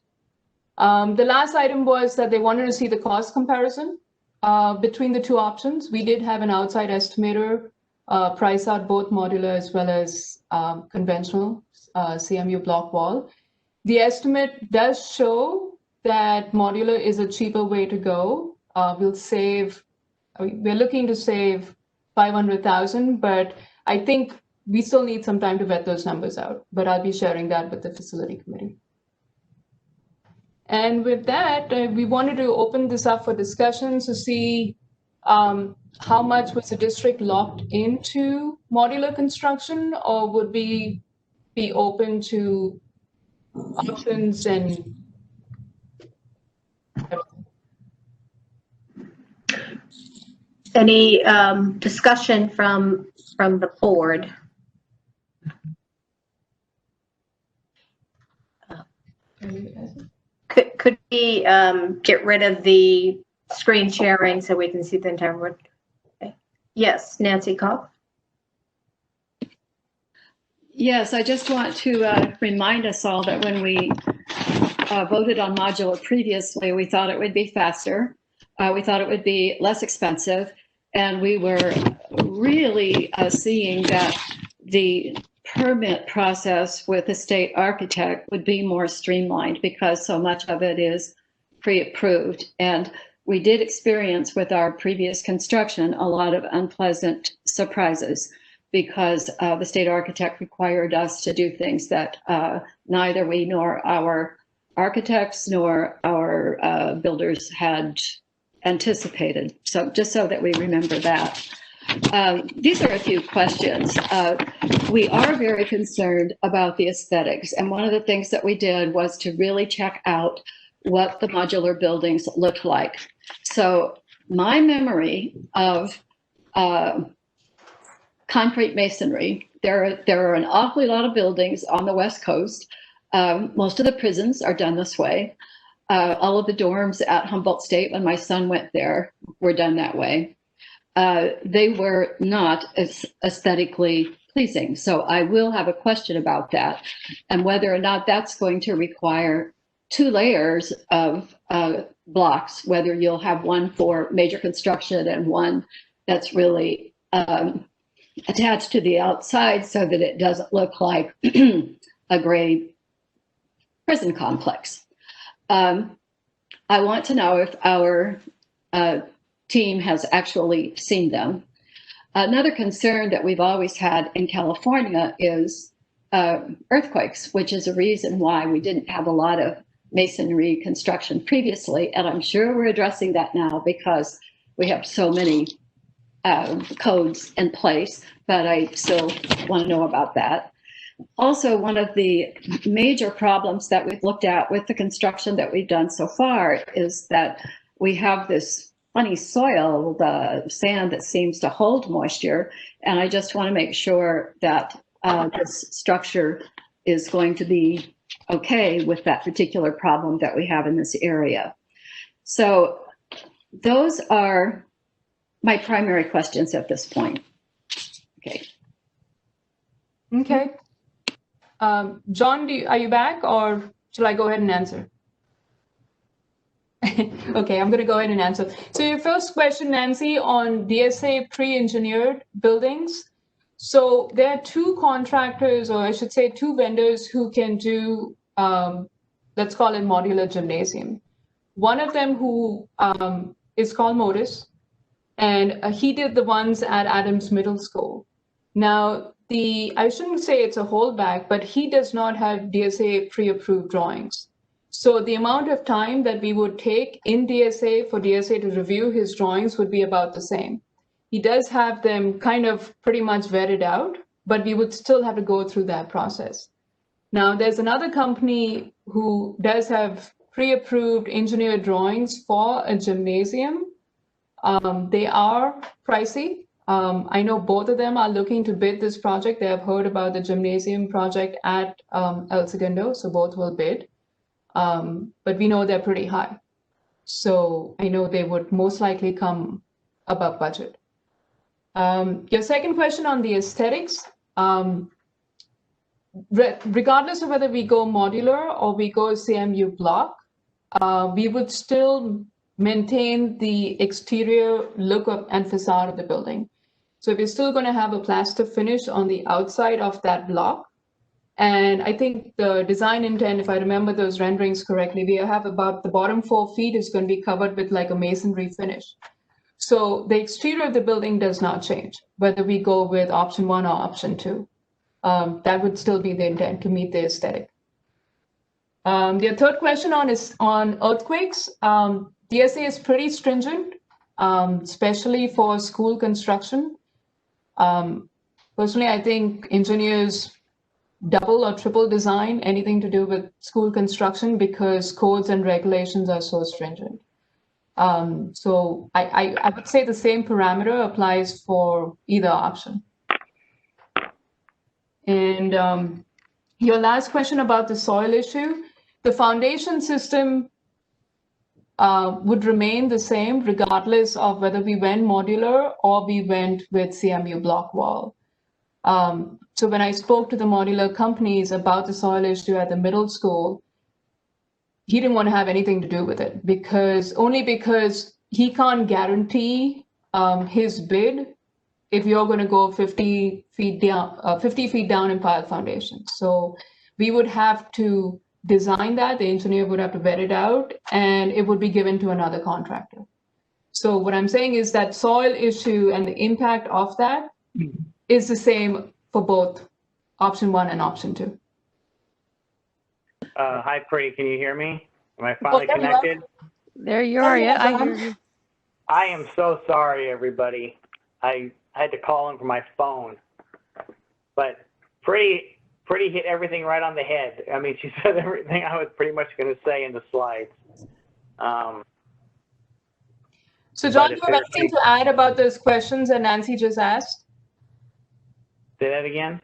The last item was that they wanted to see the cost comparison between the two options. We did have an outside estimator price out both modular as well as conventional CMU block wall. The estimate does show that modular is a cheaper way to go. We're looking to save 500,000, but I think we still need some time to vet those numbers out, but I'll be sharing that with the facility committee. And with that, we wanted to open this up for discussions to see how much was the district locked into modular construction, or would we be open to options and any discussion from the board? Could we get rid of the screen sharing so we can see the entire board? Okay. Yes, Nancy Kopp. Yes, I just want to remind us all that when we voted on modular previously, we thought it would be faster. We thought it would be less expensive. And we were really seeing that the permit process with the state architect would be more streamlined, because so much of it is pre-approved. And we did experience with our previous construction a lot of unpleasant surprises because the state architect required us to do things that neither we nor our architects nor our builders had anticipated. So just so that we remember that. These are a few questions. We are very concerned about the aesthetics. And one of the things that we did was to really check out what the modular buildings look like. So my memory of concrete masonry, there are an awfully lot of buildings on the West Coast. Most of the prisons are done this way. All of the dorms at Humboldt State, when my son went there, were done that way. They were not as aesthetically pleasing. So I will have a question about that and whether or not that's going to require 2 layers of blocks, whether you'll have one for major construction and one that's really attached to the outside so that it doesn't look like a gray prison complex. I want to know if our team has actually seen them. Another concern that we've always had in California is earthquakes, which is a reason why we didn't have a lot of masonry construction previously. And I'm sure we're addressing that now because we have so many codes in place, but I still want to know about that. Also, one of the major problems that we've looked at with the construction that we've done so far is that we have this funny soil, the sand that seems to hold moisture. And I just want to make sure that this structure is going to be okay with that particular problem that we have in this area. So those are my primary questions at this point. Okay. Okay. John, are you back or shall I go ahead and answer? Okay, I'm going to go ahead and answer. So your first question, Nancy, on DSA pre-engineered buildings. So there are 2 contractors, or I should say 2 vendors who can do, let's call it modular gymnasium. One of them who is called Modus, and he did the ones at Adams Middle School. Now, I shouldn't say it's a holdback, but he does not have DSA pre-approved drawings. So the amount of time that we would take in DSA for DSA to review his drawings would be about the same. He does have them kind of pretty much vetted out, but we would still have to go through that process. Now, there's another company who does have pre-approved engineered drawings for a gymnasium. They are pricey. I know both of them are looking to bid this project. They have heard about the gymnasium project at El Segundo, so both will bid. But we know they're pretty high. So I know they would most likely come above budget. Your second question on the aesthetics, regardless of whether we go modular or we go CMU block, we would still maintain the exterior look and facade of the building. So we're still going to have a plaster finish on the outside of that block. And I think the design intent, if I remember those renderings correctly, we have about the bottom 4 feet is going to be covered with like a masonry finish. So the exterior of the building does not change, whether we go with option 1 or option 2. That would still be the intent to meet the aesthetic. The third question is on earthquakes. DSA is pretty stringent, especially for school construction. Personally, I think engineers double or triple design anything to do with school construction because codes and regulations are so stringent. So I would say the same parameter applies for either option. And your last question about the soil issue, the foundation system would remain the same regardless of whether we went modular or we went with CMU block wall. So when I spoke to the modular companies about the soil issue at the middle school, he didn't want to have anything to do with it because he can't guarantee his bid if you're going to go 50 feet down in pile foundations. So we would have to design that, the engineer would have to vet it out, and it would be given to another contractor. So what I'm saying is that soil issue and the impact of that is the same for both option 1 and option 2. Hi, Pretty. Can you hear me? Am I finally there you are. connected? There you are. Yeah, I hear you. I am so sorry, everybody. I had to call in from my phone, but Pretty hit everything right on the head. I mean, she said everything I was pretty much going to say in the slides. So John, do you have anything to add about those questions that Nancy just asked? Say that again?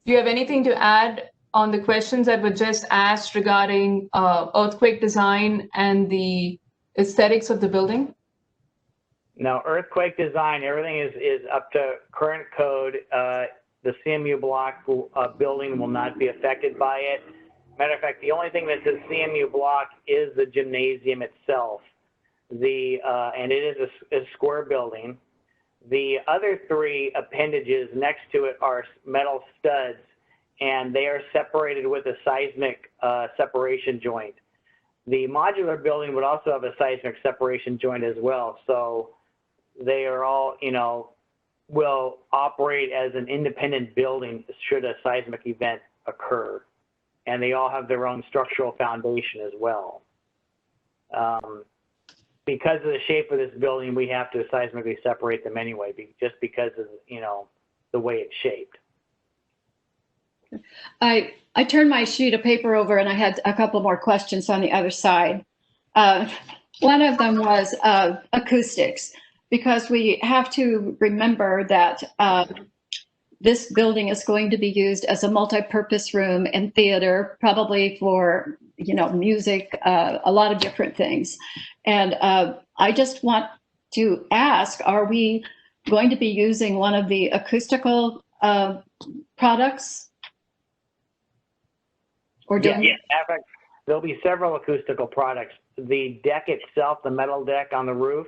Do you have anything to add on the questions that were just asked regarding earthquake design and the aesthetics of the building? No, earthquake design, everything is up to current code. The CMU block building will not be affected by it. Matter of fact, the only thing that says CMU block is the gymnasium itself. And it is a square building. The other 3 appendages next to it are metal studs, and they are separated with a seismic separation joint. The modular building would also have a seismic separation joint as well. So they are all, will operate as an independent building should a seismic event occur. And they all have their own structural foundation as well. Because of the shape of this building, we have to seismically separate them anyway, just because of, the way it's shaped. I turned my sheet of paper over and I had a couple more questions on the other side. One of them was acoustics, because we have to remember that this building is going to be used as a multi-purpose room and theater, probably for music, a lot of different things. And I just want to ask, are we going to be using one of the acoustical products? Or yeah, in fact, there'll be several acoustical products. The deck itself, the metal deck on the roof,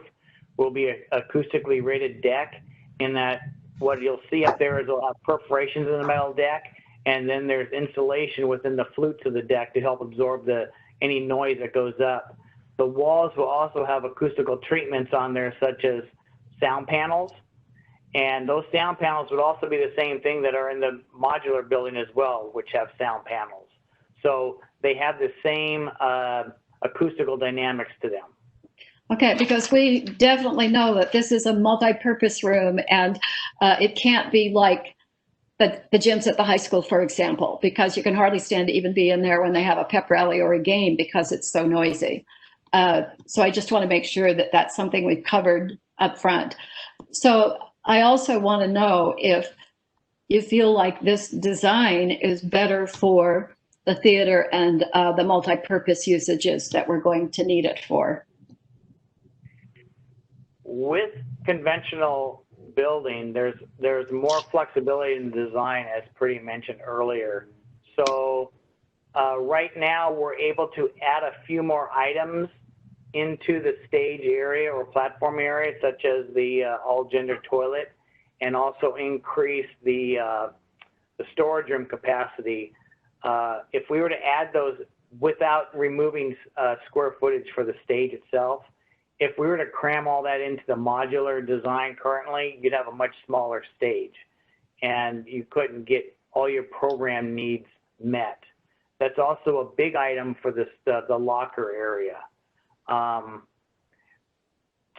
will be an acoustically rated deck, in that what you'll see up there is a lot of perforations in the metal deck, and then there's insulation within the flutes of the deck to help absorb any noise that goes up. The walls will also have acoustical treatments on there, such as sound panels, and those sound panels would also be the same thing that are in the modular building as well, which have sound panels. So they have the same acoustical dynamics to them. Okay, because we definitely know that this is a multi-purpose room, and it can't be like the gyms at the high school, for example, because you can hardly stand to even be in there when they have a pep rally or a game because it's so noisy. So I just want to make sure that that's something we've covered up front. So I also want to know if you feel like this design is better for the theater and the multi-purpose usages that we're going to need it for. With conventional building, there's more flexibility in the design, as Pretty mentioned earlier. So right now we're able to add a few more items into the stage area or platform area, such as the all-gender toilet, and also increase the storage room capacity. If we were to add those without removing square footage for the stage itself, if we were to cram all that into the modular design currently, you'd have a much smaller stage, and you couldn't get all your program needs met. That's also a big item for the locker area.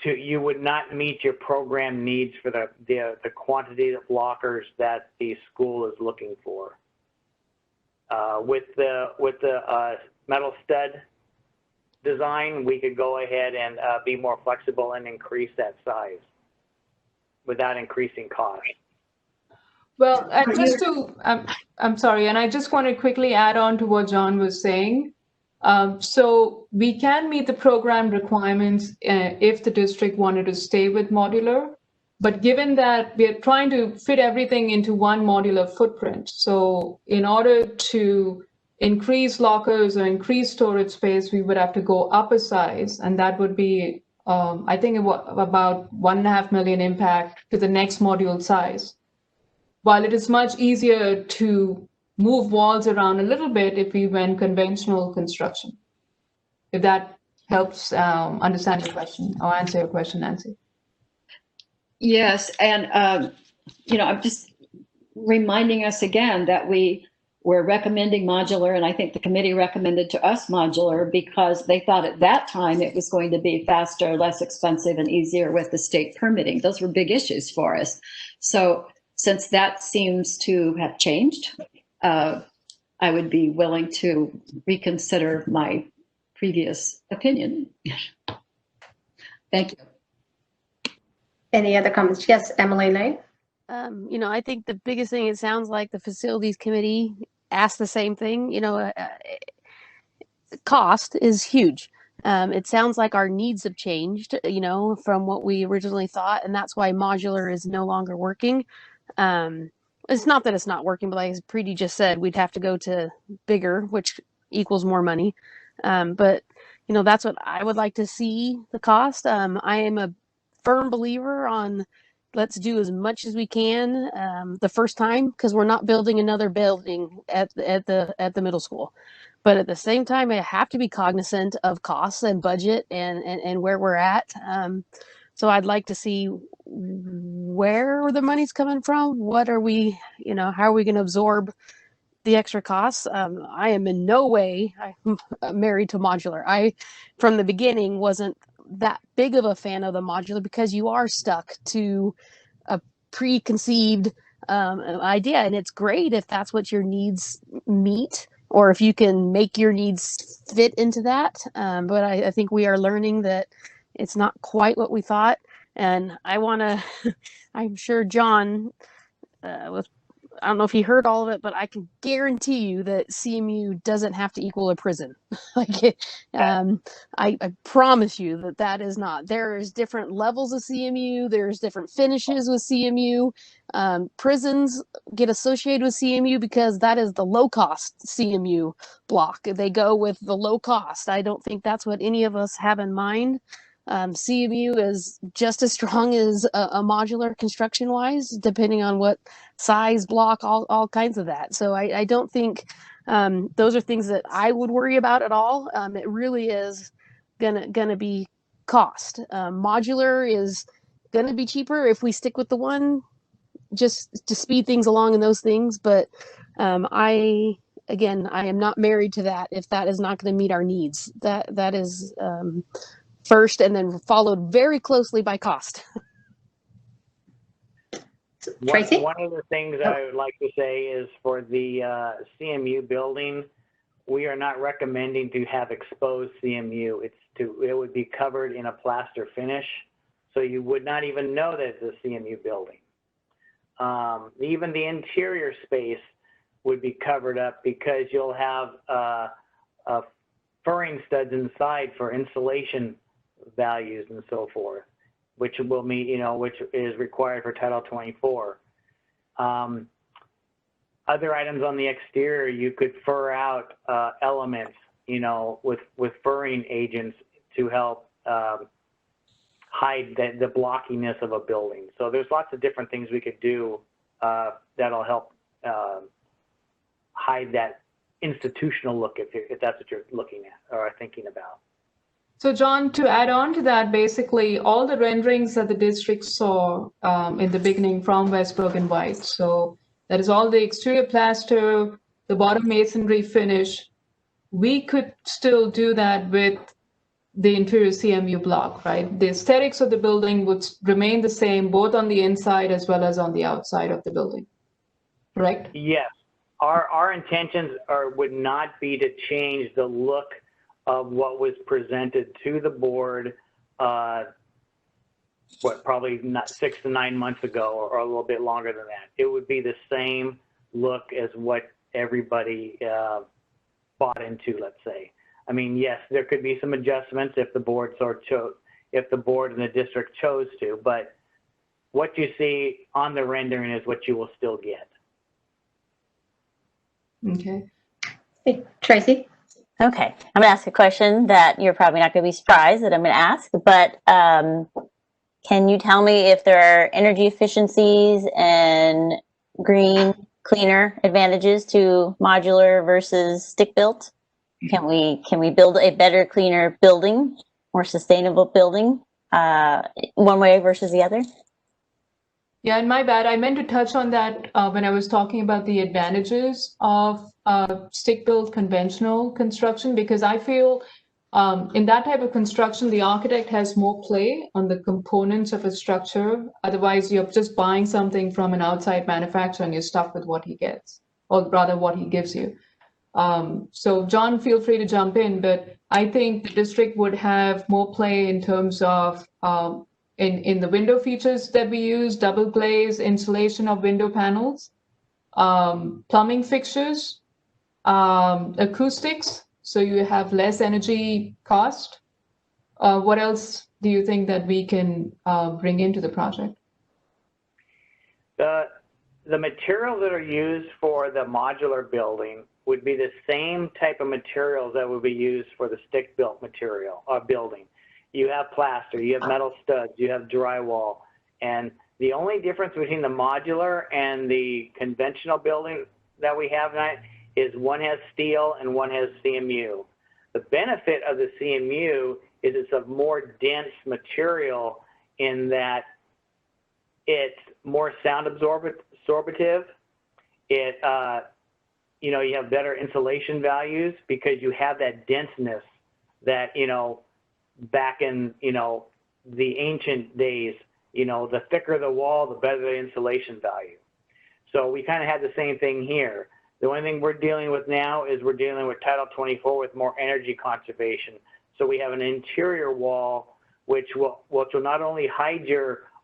You would not meet your program needs for the quantity of lockers that the school is looking for. With the metal stud design, we could go ahead and be more flexible and increase that size without increasing cost. Well, just to, I'm sorry, and I just want to quickly add on to what John was saying. So we can meet the program requirements if the district wanted to stay with modular, but given that we're trying to fit everything into one modular footprint, so in order to increase lockers or increase storage space, we would have to go up a size, and that would be, I think, about $1.5 million impact to the next module size. While it is much easier to move walls around a little bit if we went conventional construction. If that helps understand your question or answer your question, Nancy. Yes, and I'm just reminding us again that we're recommending modular, and I think the committee recommended to us modular because they thought at that time it was going to be faster, less expensive, and easier with the state permitting. Those were big issues for us. So since that seems to have changed, I would be willing to reconsider my previous opinion. Thank you. Any other comments? Yes, Emily Lane. I think the biggest thing, it sounds like the facilities committee asked the same thing. Cost is huge. It sounds like our needs have changed, from what we originally thought, and that's why modular is no longer working. It's not that it's not working, but like as Preeti just said, we'd have to go to bigger, which equals more money. But that's what I would like to see the cost. I am a firm believer on let's do as much as we can the first time, because we're not building another building at the middle school. But at the same time, I have to be cognizant of costs and budget and where we're at. So I'd like to see where the money's coming from. What are we, how are we going to absorb the extra costs? I am in no way married to modular. I, from the beginning, wasn't that big of a fan of the modular because you are stuck to a preconceived idea, and it's great if that's what your needs meet, or if you can make your needs fit into that. But I think we are learning that it's not quite what we thought, and I want to. I'm sure John was. I don't know if he heard all of it, but I can guarantee you that CMU doesn't have to equal a prison. I promise you that is not. There's different levels of CMU. There's different finishes with CMU. Prisons get associated with CMU because that is the low cost CMU block. They go with the low cost. I don't think that's what any of us have in mind. CMU is just as strong as a modular construction wise, depending on what size block, all kinds of that. So I don't think those are things that I would worry about at all. It really is gonna be cost. Modular is gonna be cheaper if we stick with the one, just to speed things along in those things. But I am not married to that if that is not going to meet our needs. That is first, and then followed very closely by cost. Tracy? One of the things I would like to say is for the CMU building, we are not recommending to have exposed CMU. It would be covered in a plaster finish, so you would not even know that it's a CMU building. Even the interior space would be covered up because you'll have furring studs inside for insulation values and so forth, which will meet, which is required for Title 24. Other items on the exterior, you could fur out elements, with furring agents to help hide the blockiness of a building. So there's lots of different things we could do that'll help hide that institutional look if that's what you're looking at or thinking about. So John, to add on to that, basically all the renderings that the district saw in the beginning from Westbrook and White. So that is all the exterior plaster, the bottom masonry finish. We could still do that with the interior CMU block, right? The aesthetics of the building would remain the same, both on the inside as well as on the outside of the building, correct? Yes. Our intentions would not be to change the look of what was presented to the board, probably not 6 to 9 months ago, or a little bit longer than that. It would be the same look as what everybody bought into, let's say. I mean, yes, there could be some adjustments if the board if the board and the district chose to, but what you see on the rendering is what you will still get. Okay. Hey, Tracy? Okay, I'm gonna ask a question that you're probably not gonna be surprised that I'm gonna ask, but can you tell me if there are energy efficiencies and green cleaner advantages to modular versus stick-built? Can we build a better, cleaner building, more sustainable building, one way versus the other? Yeah, and my bad. I meant to touch on that when I was talking about the advantages of stick-built conventional construction, because I feel in that type of construction, the architect has more play on the components of a structure. Otherwise, you're just buying something from an outside manufacturer and you're stuck with what he gets, or rather what he gives you. So John, feel free to jump in, but I think the district would have more play in terms of in the window features that we use, double glaze, insulation of window panels, plumbing fixtures, acoustics, so you have less energy cost. What else do you think that we can bring into the project? The materials that are used for the modular building would be the same type of materials that would be used for the stick-built material building. You have plaster, you have metal studs, you have drywall, and the only difference between the modular and the conventional building that we have now is one has steel and one has CMU. The benefit of the CMU is it's a more dense material in that it's more sound absorptive. It, you know, you have better insulation values because you have that denseness that, you know, back in, you know, the ancient days, you know, the thicker the wall, the better the insulation value. So we kind of had the same thing here. The only thing we're dealing with now is we're dealing with Title 24 with more energy conservation. So we have an interior wall which will not only hide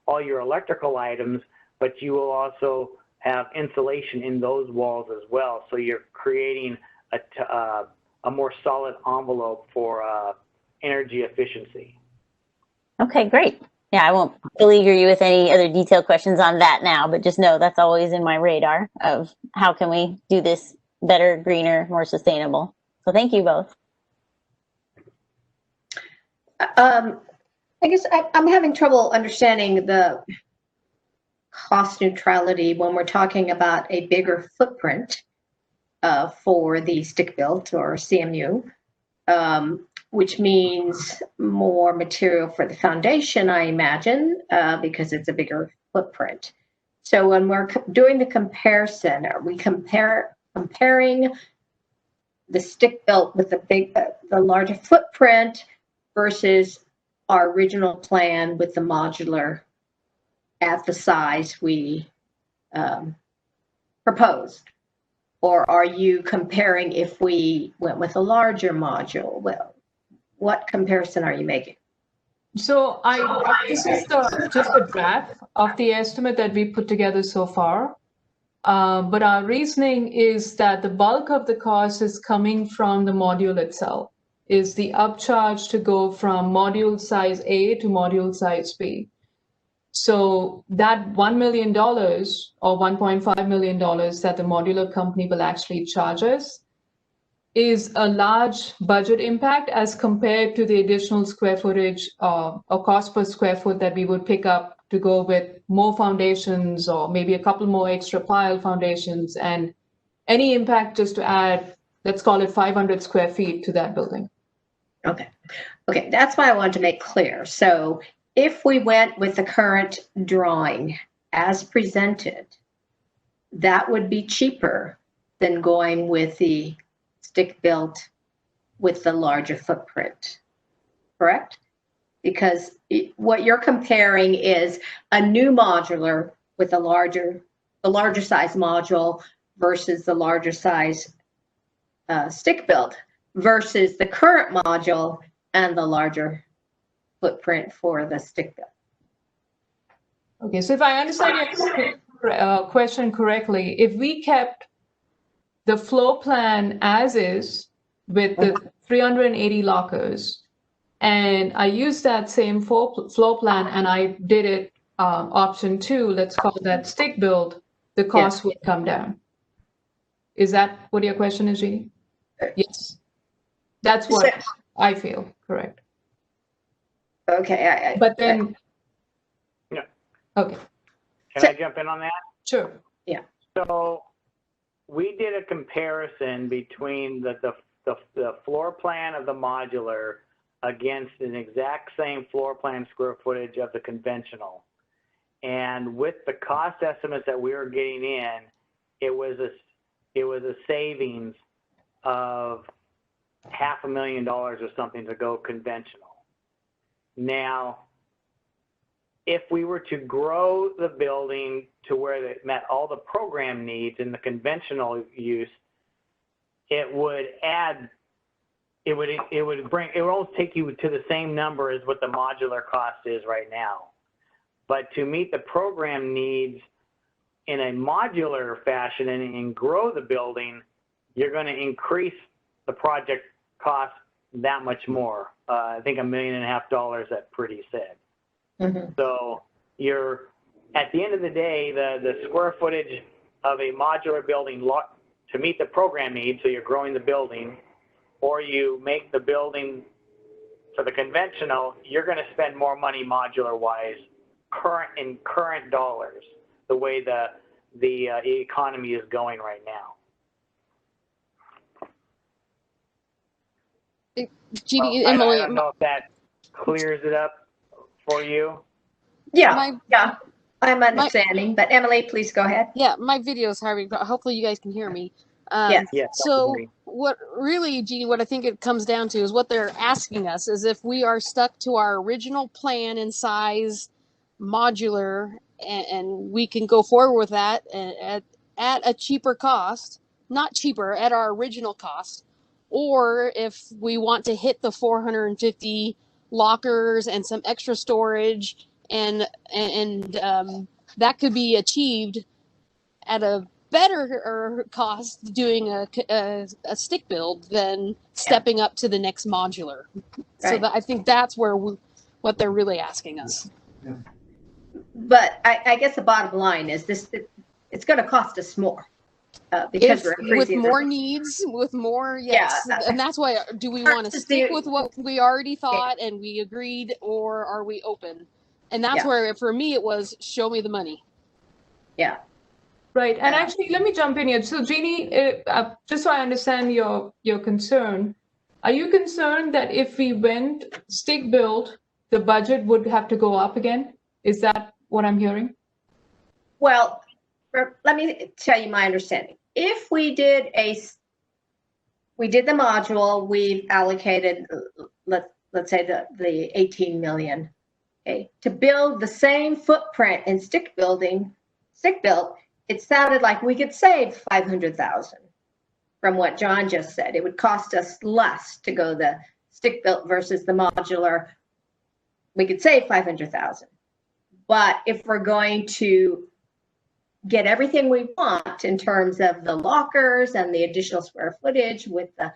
all your electrical items, but you will also have insulation in those walls as well. So you're creating a more solid envelope for energy efficiency. Okay, great. Yeah, I won't beleaguer you with any other detailed questions on that now, but just know that's always in my radar of how can we do this better, greener, more sustainable. So thank you both. I guess I'm having trouble understanding the cost neutrality when we're talking about a bigger footprint for the stick-built or CMU, which means more material for the foundation, I imagine, because it's a bigger footprint. So when we're doing the comparison, are we comparing the stick-built with the larger footprint versus our original plan with the modular at the size we proposed? Or are you comparing if we went with a larger module? Well, what comparison are you making? So this is just a draft of the estimate that we put together so far. But our reasoning is that the bulk of the cost is coming from the module itself, is the upcharge to go from module size A to module size B. So that $1 million or $1.5 million that the modular company will actually charge us is a large budget impact as compared to the additional square footage or cost per square foot that we would pick up to go with more foundations or maybe a couple more extra pile foundations, and any impact just to add, let's call it 500 square feet to that building. Okay, that's why I wanted to make clear. So if we went with the current drawing as presented, that would be cheaper than going with the stick-built with the larger footprint, correct? Because what you're comparing is a new modular with the larger size module versus the larger size stick-built versus the current module and the larger footprint for the stick-built. Okay, so if I understand your question correctly, if we kept the floor plan as is with the 380 lockers, and I used that same floor plan and I did it option 2, let's call that stick build, the cost would come down. Is that what your question is, Jeannie? Yes. That's what I feel, correct. Okay. But then. Yeah. Okay. Can I jump in on that? Sure. Yeah. So we did a comparison between the floor plan of the modular against an exact same floor plan square footage of the conventional. And with the cost estimates that we were getting in, it was a savings of $500,000 or something to go conventional. Now, if we were to grow the building to where it met all the program needs in the conventional use, it would almost take you to the same number as what the modular cost is right now. But to meet the program needs in a modular fashion and grow the building, you're going to increase the project cost that much more. I think $1.5 million that Pretty said. Mm-hmm. So you're, at the end of the day, the square footage of a modular building to meet the program needs, so you're growing the building, or you make the building for the conventional, you're going to spend more money modular-wise in current dollars, the way the economy is going right now. Jeannie, well, Emily, I don't know if that clears it up for you. Yeah, I'm understanding, but Emily, please go ahead. Yeah, my video is having, hopefully you guys can hear me. Yes. So what really, Jeannie, what I think it comes down to is what they're asking us is if we are stuck to our original plan and size modular and we can go forward with that at a cheaper cost, not cheaper, at our original cost, or if we want to hit the 450 lockers and some extra storage and that could be achieved at a better cost doing a stick build than stepping up to the next modular. Right. So I think that's where what they're really asking us. Yeah. But I guess the bottom line is it's going to cost us more because we're increasing with more needs, with more and that's why. Do we want to stick with what we already thought and we agreed, or are we open? And that's where, for me, it was show me the money. Yeah. Right. And actually, let me jump in here. So, Jeannie, just so I understand your concern, are you concerned that if we went stick build, the budget would have to go up again? Is that what I'm hearing? Well, let me tell you my understanding. If we did the module, we've allocated, let's say the 18 million, okay, to build the same footprint in stick built, it sounded like we could save 500,000 from what John just said. It would cost us less to go the stick built versus the modular. We could save 500,000. But if we're going to get everything we want in terms of the lockers and the additional square footage with the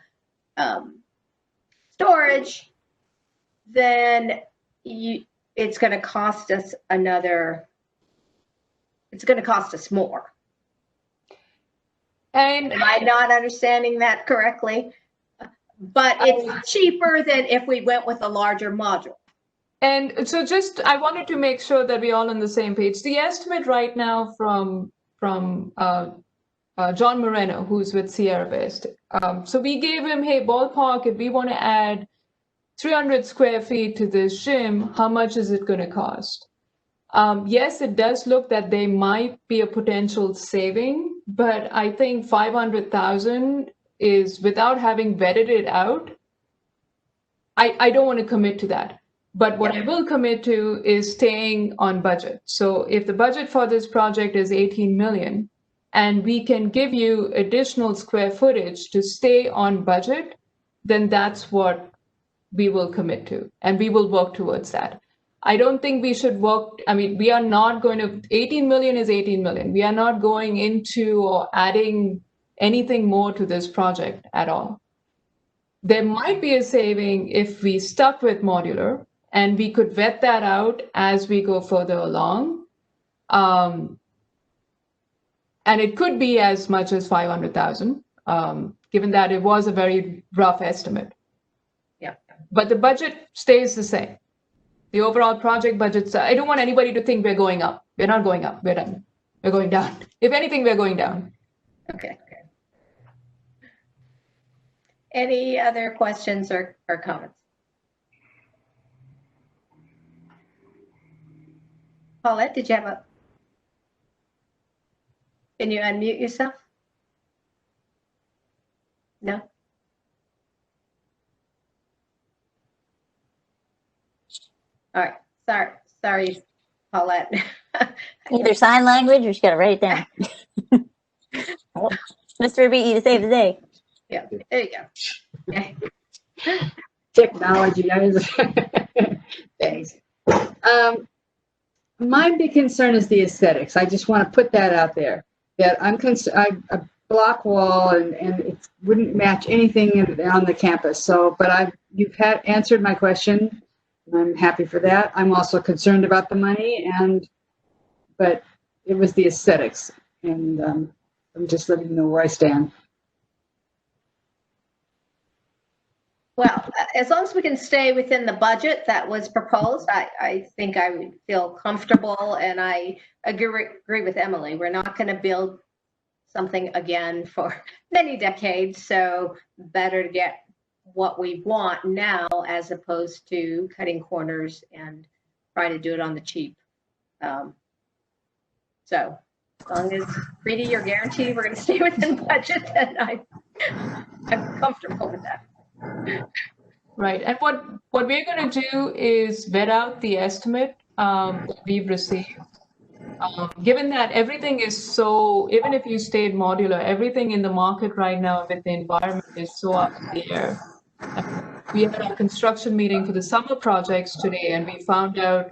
storage, then it's going to cost us more. And am I not understanding that correctly? But it's cheaper than if we went with a larger module. And so I wanted to make sure that we're all on the same page. The estimate right now from John Moreno, who's with Sierra Best. So we gave him, hey, ballpark, if we want to add 300 square feet to this gym, how much is it going to cost? Yes, it does look that there might be a potential saving, but I think 500,000 is, without having vetted it out, I don't want to commit to that. But what I will commit to is staying on budget. So if the budget for this project is 18 million, and we can give you additional square footage to stay on budget, then that's what we will commit to, and we will work towards that. I don't think we should work, we are not going to, 18 million is 18 million. We are not going into or adding anything more to this project at all. There might be a saving if we stuck with modular, and we could vet that out as we go further along. And it could be as much as 500,000, given that it was a very rough estimate. Yeah. But the budget stays the same. The overall project budgets, I don't want anybody to think we're going up. We're not going up. We're done. We're going down. If anything, we're going down. Okay. Any other questions or comments? Paulette, did you have a? Can you unmute yourself? No? All right. Sorry, Paulette. Either sign language or you got to write it down. Mr. B, to save the day. Yeah, there you go. Okay. Technology, thanks. My big concern is the aesthetics. I just want to put that out there. That a block wall and it wouldn't match anything on the campus. So, but you've answered my question. I'm happy for that. I'm also concerned about the money, but it was the aesthetics, and I'm just letting you know where I stand. Well, as long as we can stay within the budget that was proposed, I think I would feel comfortable, and I agree with Emily. We're not going to build something again for many decades, so better to get what we want now as opposed to cutting corners and try to do it on the cheap. So as long as Preeti, you're guaranteed we're going to stay within budget, then I'm comfortable with that. Right. And what we're going to do is vet out the estimate that we've received. Given that everything is so, even if you stayed modular, everything in the market right now with the environment is so up in the air. We had a construction meeting for the summer projects today, and we found out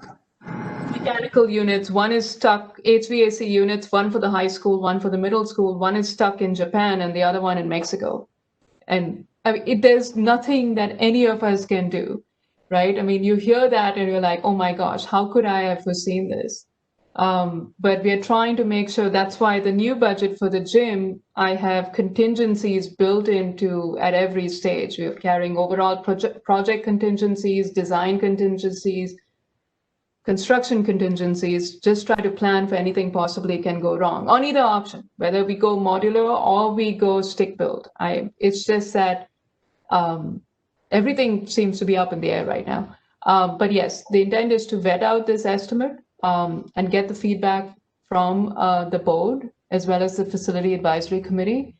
mechanical units, one is stuck, HVAC units, one for the high school, one for the middle school, one is stuck in Japan and the other one in Mexico. And I mean, there's nothing that any of us can do, right? I mean, you hear that and you're like, oh my gosh, how could I have foreseen this? But we're trying to make sure. That's why the new budget for the gym, I have contingencies built into at every stage. We're carrying overall project contingencies, design contingencies, construction contingencies, just try to plan for anything possibly can go wrong on either option, whether we go modular or we go stick build. It's just that everything seems to be up in the air right now. But yes, the intent is to vet out this estimate and get the feedback from the board as well as the facility advisory committee,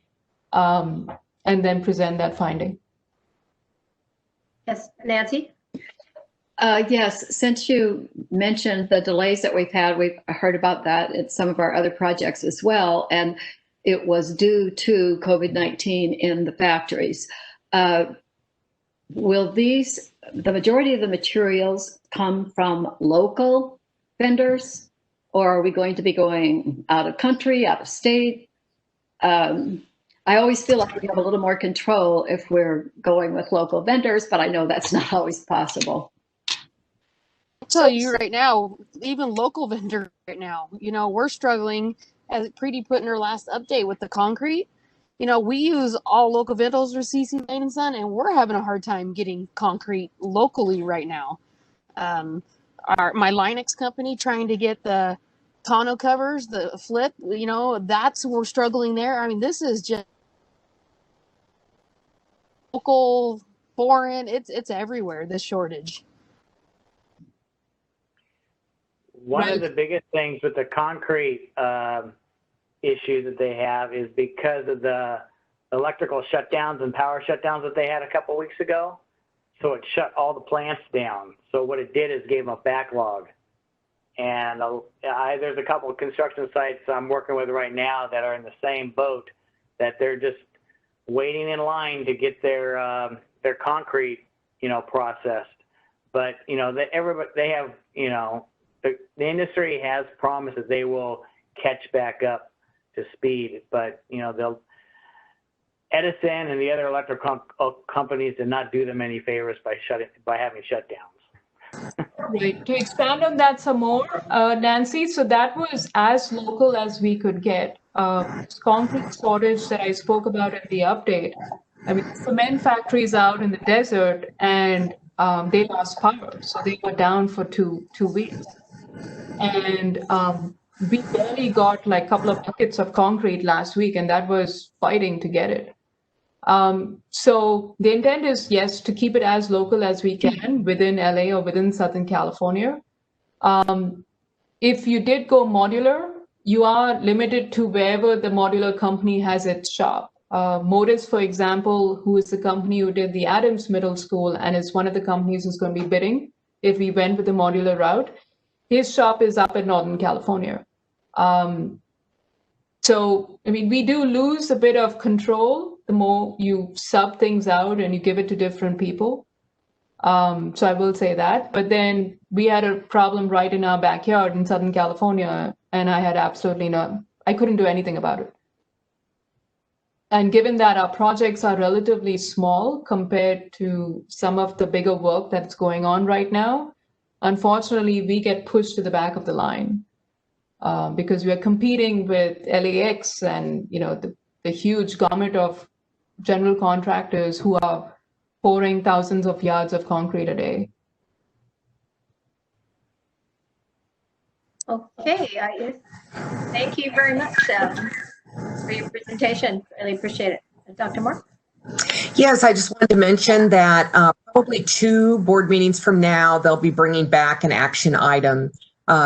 and then present that finding. Yes, Nancy? Yes, since you mentioned the delays that we've heard about that at some of our other projects as well, and it was due to COVID-19 in the factories. Will the majority of the materials come from local vendors, or are we going to be going out of country, out of state? I always feel like we have a little more control if we're going with local vendors, but I know that's not always possible. I'll tell you right now, even local vendor right now, we're struggling, as Preeti put in her last update with the concrete. We use all local vendors for CC Lane and Son, and we're having a hard time getting concrete locally right now. My Linux company trying to get the tonneau covers, the flip, we're struggling there. I mean, this is just local, foreign, it's everywhere, this shortage. One of the biggest things with the concrete issue that they have is because of the electrical shutdowns and power shutdowns that they had a couple weeks ago. So it shut all the plants down. So what it did is gave them a backlog. And there's a couple of construction sites I'm working with right now that are in the same boat, that they're just waiting in line to get their concrete, processed. But they have, the industry has promised that they will catch back up to speed, but Edison and the other electric companies did not do them any favors by having shutdowns. Right. To expand on that some more, Nancy, so that was as local as we could get. Concrete shortage that I spoke about in the update. I mean, cement factories out in the desert, and they lost power, so they were down for two weeks. And we barely got like a couple of buckets of concrete last week, and that was fighting to get it. So the intent is, yes, to keep it as local as we can within LA or within Southern California. If you did go modular, you are limited to wherever the modular company has its shop. Modis, for example, who is the company who did the Adams Middle School and is one of the companies who's going to be bidding if we went with the modular route, his shop is up in Northern California. So, I mean, we do lose a bit of control the more you sub things out and you give it to different people. So I will say that. But then we had a problem right in our backyard in Southern California, and I had absolutely I couldn't do anything about it. And given that our projects are relatively small compared to some of the bigger work that's going on right now, unfortunately, we get pushed to the back of the line. Because we are competing with LAX and the huge gamut of general contractors who are pouring thousands of yards of concrete a day. Okay, thank you very much for your presentation. Really appreciate it. Dr. Moore? Yes, I just wanted to mention that probably 2 board meetings from now, they'll be bringing back an action item.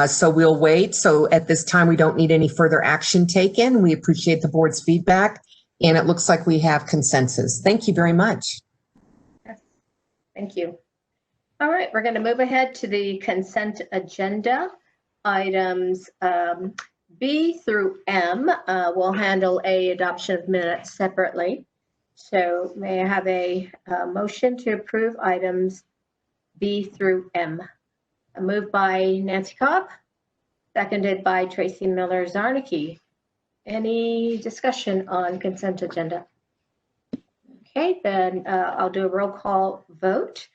So we'll wait. So at this time, we don't need any further action taken. We appreciate the board's feedback, and it looks like we have consensus. Thank you very much. Yes, thank you. All right, we're going to move ahead to the consent agenda. Items B through M. We'll handle A, adoption of minutes, separately. So may I have a motion to approve items B through M? Moved by Nancy Cobb, seconded by Tracy Miller-Zarnicki. Any discussion on consent agenda? Okay, then I'll do a roll call vote.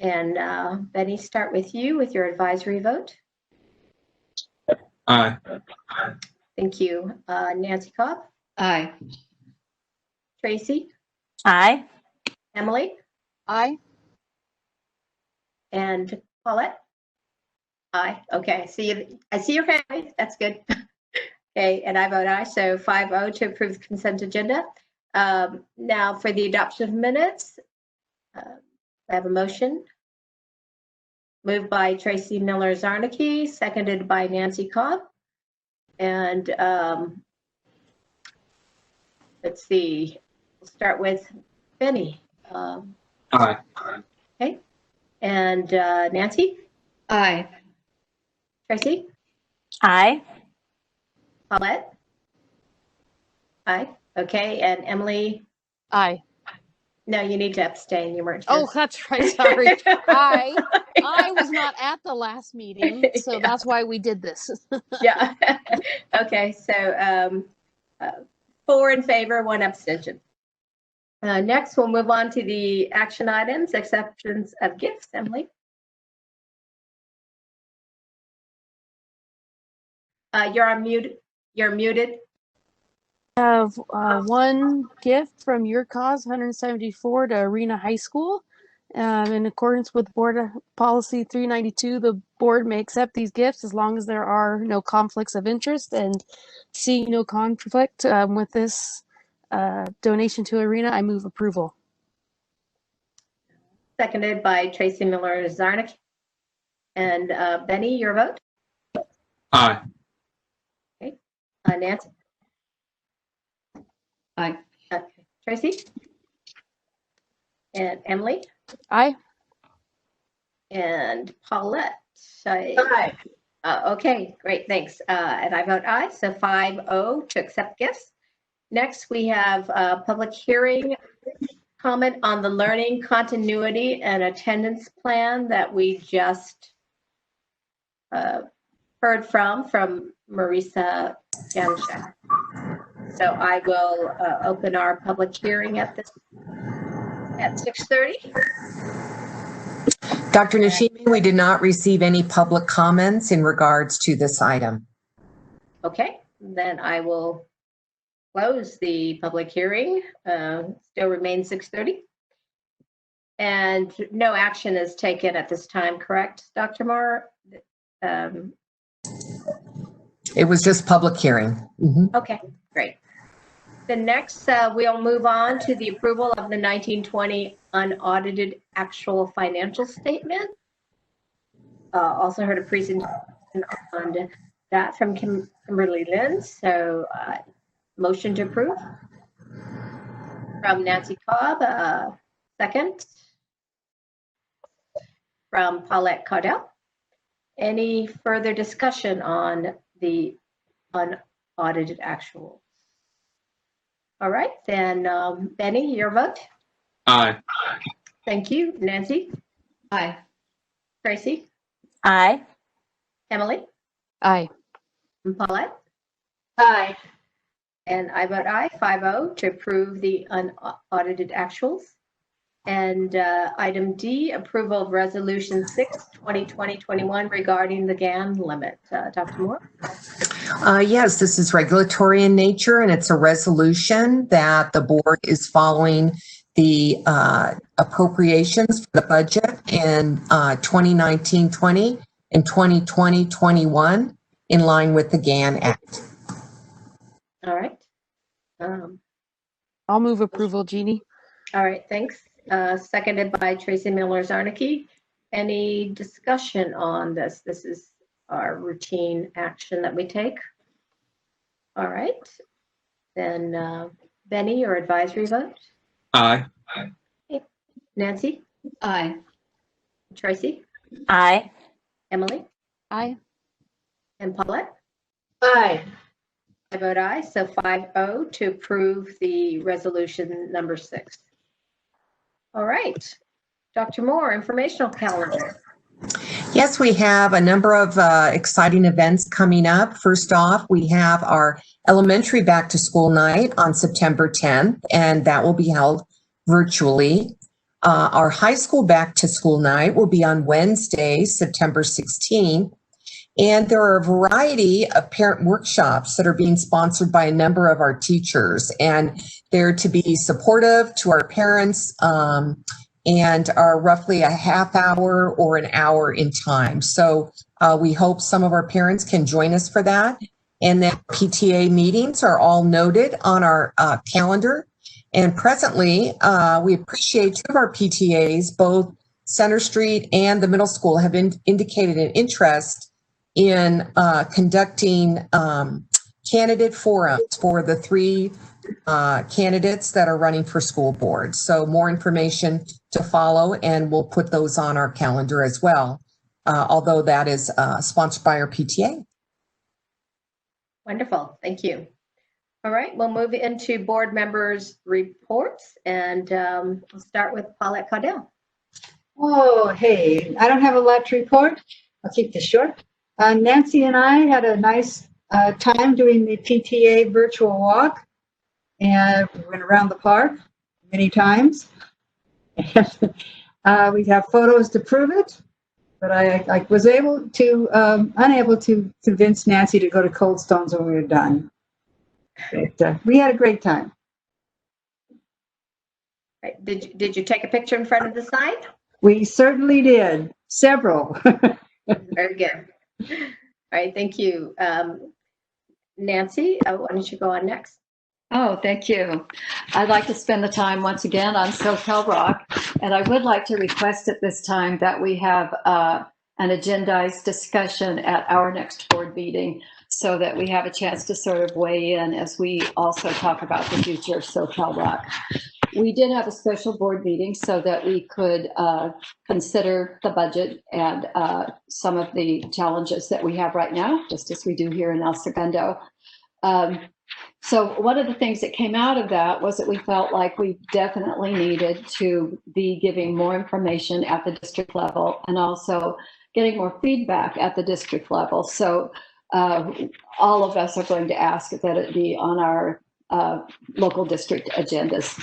And Benny, start with you with your advisory vote. Aye. Thank you. Nancy Cobb? Aye. Tracy? Aye. Emily? Aye. And Paulette? Aye. Okay. I see your hand. That's good. Okay, and I vote aye. So 5-0 to approve the consent agenda. Now for the adoption of minutes, I have a motion. Moved by Tracy Miller-Zarnicki, seconded by Nancy Cobb. And let's see. We'll start with Benny. Aye. Okay. And Nancy? Aye. Tracy? Aye. Paulette? Aye. Okay. And Emily? Aye. No, you need to abstain. You weren't here. Oh, that's right. Sorry. I was not at the last meeting, so Yeah. that's why we did this. Yeah. Okay. So 4 in favor, 1 abstention. Next, we'll move on to the action items, acceptance of gifts. Emily? You're on mute. You're muted. I have one gift from Your Cause 174 to Arena High School. In accordance with Board Policy 392, the board may accept these gifts as long as there are no conflicts of interest, and seeing no conflict with this donation to Arena, I move approval. Seconded by Tracy Miller-Zarnicki. And Benny, your vote? Aye. Okay. Nancy? Aye. Okay. Tracy? And Emily? Aye. And Paulette? Aye. Okay, great, thanks. And I vote aye, so 5-0 to accept gifts. Next, we have a public hearing comment on the learning continuity and attendance plan that we just heard from Marisa Janchak. So I will open our public hearing at 6:30. Dr. Nishimi, we did not receive any public comments in regards to this item. Okay, then I will close the public hearing. Still remains 6:30. And no action is taken at this time, correct, Dr. Moore? It was just public hearing. Okay, great. The next, we'll move on to the approval of the 1920 unaudited actual financial statement. Also heard a presentation on that from Kimberly Lynn. So motion to approve from Nancy Cobb, second from Paulette Caudell. Any further discussion on the unaudited actual? All right, then Benny, your vote. Aye. Thank you. Nancy? Aye. Tracy? Aye. Emily? Aye. And Paulette? Aye. And I vote aye, 5-0, to approve the unaudited actuals. And item D, approval of resolution 6, 2020-21 regarding the GAN limit. Dr. Moore? Yes, this is regulatory in nature, and it's a resolution that the board is following the appropriations for the budget in 2019-20 and 2020-21 in line with the GAN Act. All right. I'll move approval, Jeannie. All right, thanks. Seconded by Tracy Miller-Zarnicki. Any discussion on this? This is our routine action that we take. All right. Then Benny, your advisory vote. Aye. Nancy? Aye. Tracy? Aye. Emily? Aye. And Paulette? Aye. I vote aye, so 5-0 to approve the resolution number 6. All right. Dr. Moore, informational calendar. Yes, we have a number of exciting events coming up. First off, we have our elementary back to school night on September 10th, and that will be held virtually. Our high school back to school night will be on Wednesday, September 16th. And there are a variety of parent workshops that are being sponsored by a number of our teachers, and they're to be supportive to our parents and are roughly a half hour or an hour in time. So we hope some of our parents can join us for that. And then PTA meetings are all noted on our calendar. And presently, we appreciate 2 of our PTAs, both Center Street and the middle school, have indicated an interest in conducting candidate forums for the 3 candidates that are running for school board. So more information to follow, and we'll put those on our calendar as well, although that is sponsored by our PTA. Wonderful. Thank you. All right, we'll move into board members' reports, and we'll start with Paulette Caudell. Oh, hey, I don't have a lot to report. I'll keep this short. Nancy and I had a nice time doing the PTA virtual walk, and we went around the park many times. And we have photos to prove it, but I was unable to convince Nancy to go to Cold Stones when we were done. But, we had a great time. Right. Did you take a picture in front of the sign? We certainly did. Several. Very good. All right, thank you. Nancy, why don't you go on next? Oh, thank you. I'd like to spend the time once again on SoCal Rock, and I would like to request at this time that we have an agendized discussion at our next board meeting so that we have a chance to sort of weigh in as we also talk about the future of SoCal Rock. We did have a special board meeting so that we could consider the budget and some of the challenges that we have right now, just as we do here in El Segundo. So one of the things that came out of that was that we felt like we definitely needed to be giving more information at the district level and also getting more feedback at the district level. So all of us are going to ask that it be on our local district agendas.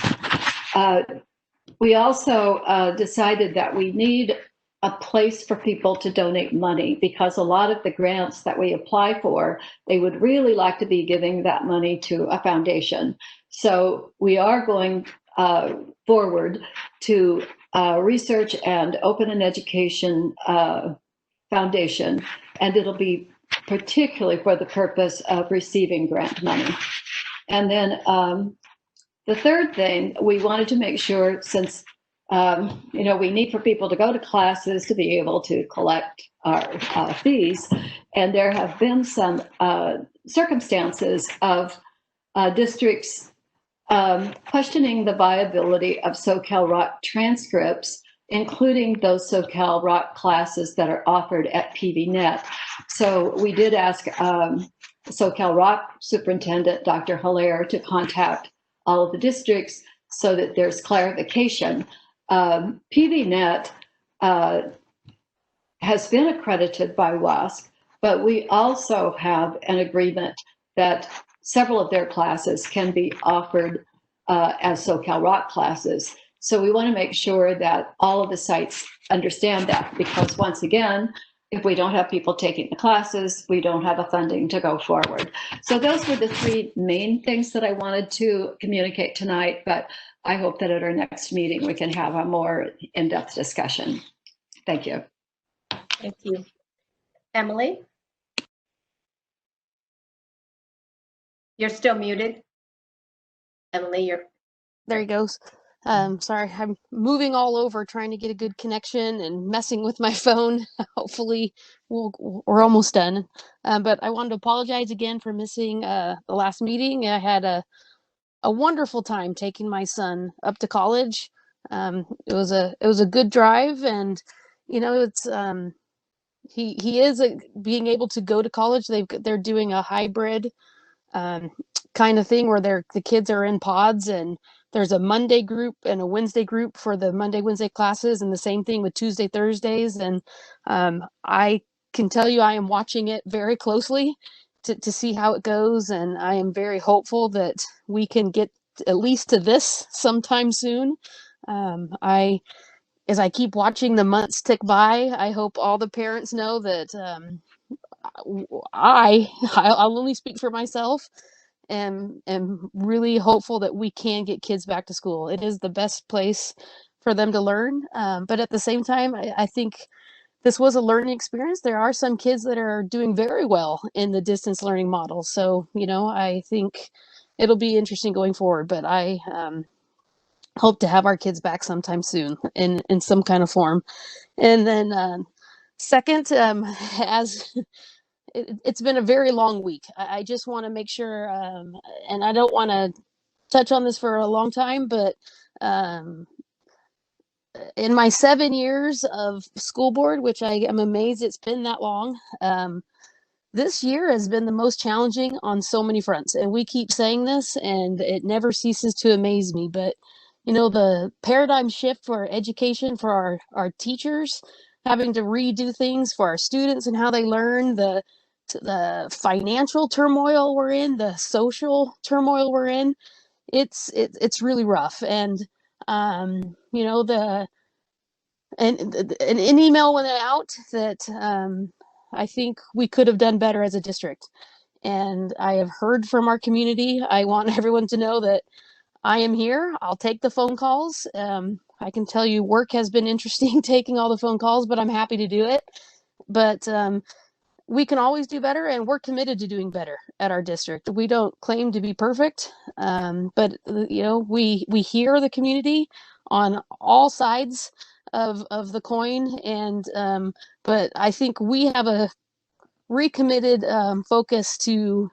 We also decided that we need a place for people to donate money, because a lot of the grants that we apply for, they would really like to be giving that money to a foundation. So we are going forward to research and open an education foundation, and it'll be particularly for the purpose of receiving grant money. And then the third thing, we wanted to make sure, since we need for people to go to classes to be able to collect our fees, and there have been some circumstances of districts questioning the viability of SoCal Rock transcripts, including those SoCal Rock classes that are offered at PVNet. So we did ask SoCal Rock Superintendent Dr. Hilaire to contact all of the districts so that there's clarification. PVNet has been accredited by WASC, but we also have an agreement that several of their classes can be offered as SoCal Rock classes. So we want to make sure that all of the sites understand that, because once again, if we don't have people taking the classes, we don't have a funding to go forward. So those were the three main things that I wanted to communicate tonight, but I hope that at our next meeting, we can have a more in-depth discussion. Thank you. Thank you. Emily? You're still muted. Emily, There he goes. Sorry, I'm moving all over trying to get a good connection and messing with my phone. Hopefully we're almost done. But I wanted to apologize again for missing the last meeting. I had a wonderful time taking my son up to college. It was a good drive, and it's he is being able to go to college. They're doing a hybrid kind of thing where the kids are in pods, and there's a Monday group and a Wednesday group for the Wednesday classes, and the same thing with Tuesday, Thursdays. And I can tell you I am watching it very closely to see how it goes, and I am very hopeful that we can get at least to this sometime soon. As I keep watching the months tick by, I hope all the parents know that I'll only speak for myself, and am really hopeful that we can get kids back to school. It is the best place for them to learn. But at the same time, I think this was a learning experience. There are some kids that are doing very well in the distance learning model. So, I think it'll be interesting going forward, but I hope to have our kids back sometime soon in some kind of form. And then second, as it's been a very long week. I just want to make sure, and I don't want to touch on this for a long time, but in my 7 years of school board, which I am amazed it's been that long, this year has been the most challenging on so many fronts. And we keep saying this, and it never ceases to amaze me. But, the paradigm shift for education, for our teachers, having to redo things for our students and how they learn, the financial turmoil we're in, the social turmoil we're in, it's really rough. And an email went out that I think we could have done better as a district, and I have heard from our community. I want everyone to know that I am here. I'll take the phone calls. I can tell you work has been interesting taking all the phone calls, but I'm happy to do it. But we can always do better, and we're committed to doing better at our district. We don't claim to be perfect, but we hear the community on all sides of the coin, and but I think we have a recommitted focus to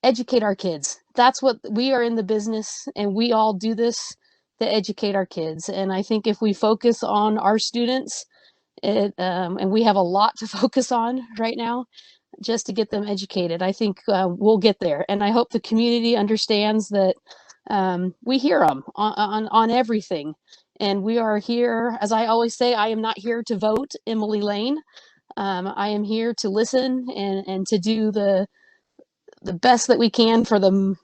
educate our kids. That's what we are in the business, and we all do this to educate our kids. And I think if we focus on our students, and we have a lot to focus on right now just to get them educated, I think we'll get there. And I hope the community understands that we hear them on everything. And we are here, as I always say, I am not here to vote Emily Lane. I am here to listen and to do the best that we can for them,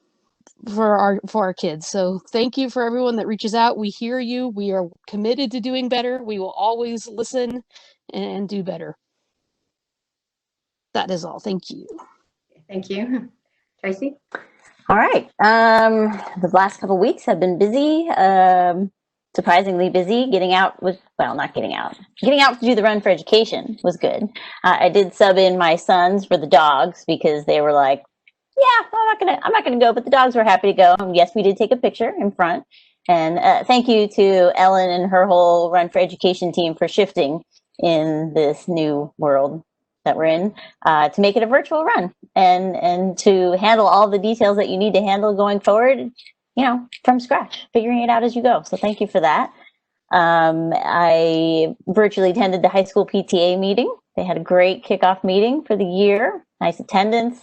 for our kids. So thank you for everyone that reaches out. We hear you. We are committed to doing better. We will always listen and do better. That is all. Thank you. Thank you. Tracy? All right. The last couple of weeks have been busy, surprisingly busy. Not getting out to do the run for education was good. I did sub in my sons for the dogs because they were like, yeah, I'm not gonna go, but the dogs were happy to go. And yes, we did take a picture in front. And thank you to Ellen and her whole Run for Education team for shifting in this new world that we're in to make it a virtual run and to handle all the details that you need to handle going forward, you know, from scratch, figuring it out as you go. So thank you for that. I virtually attended the high school PTA meeting. They had a great kickoff meeting for the year, nice attendance,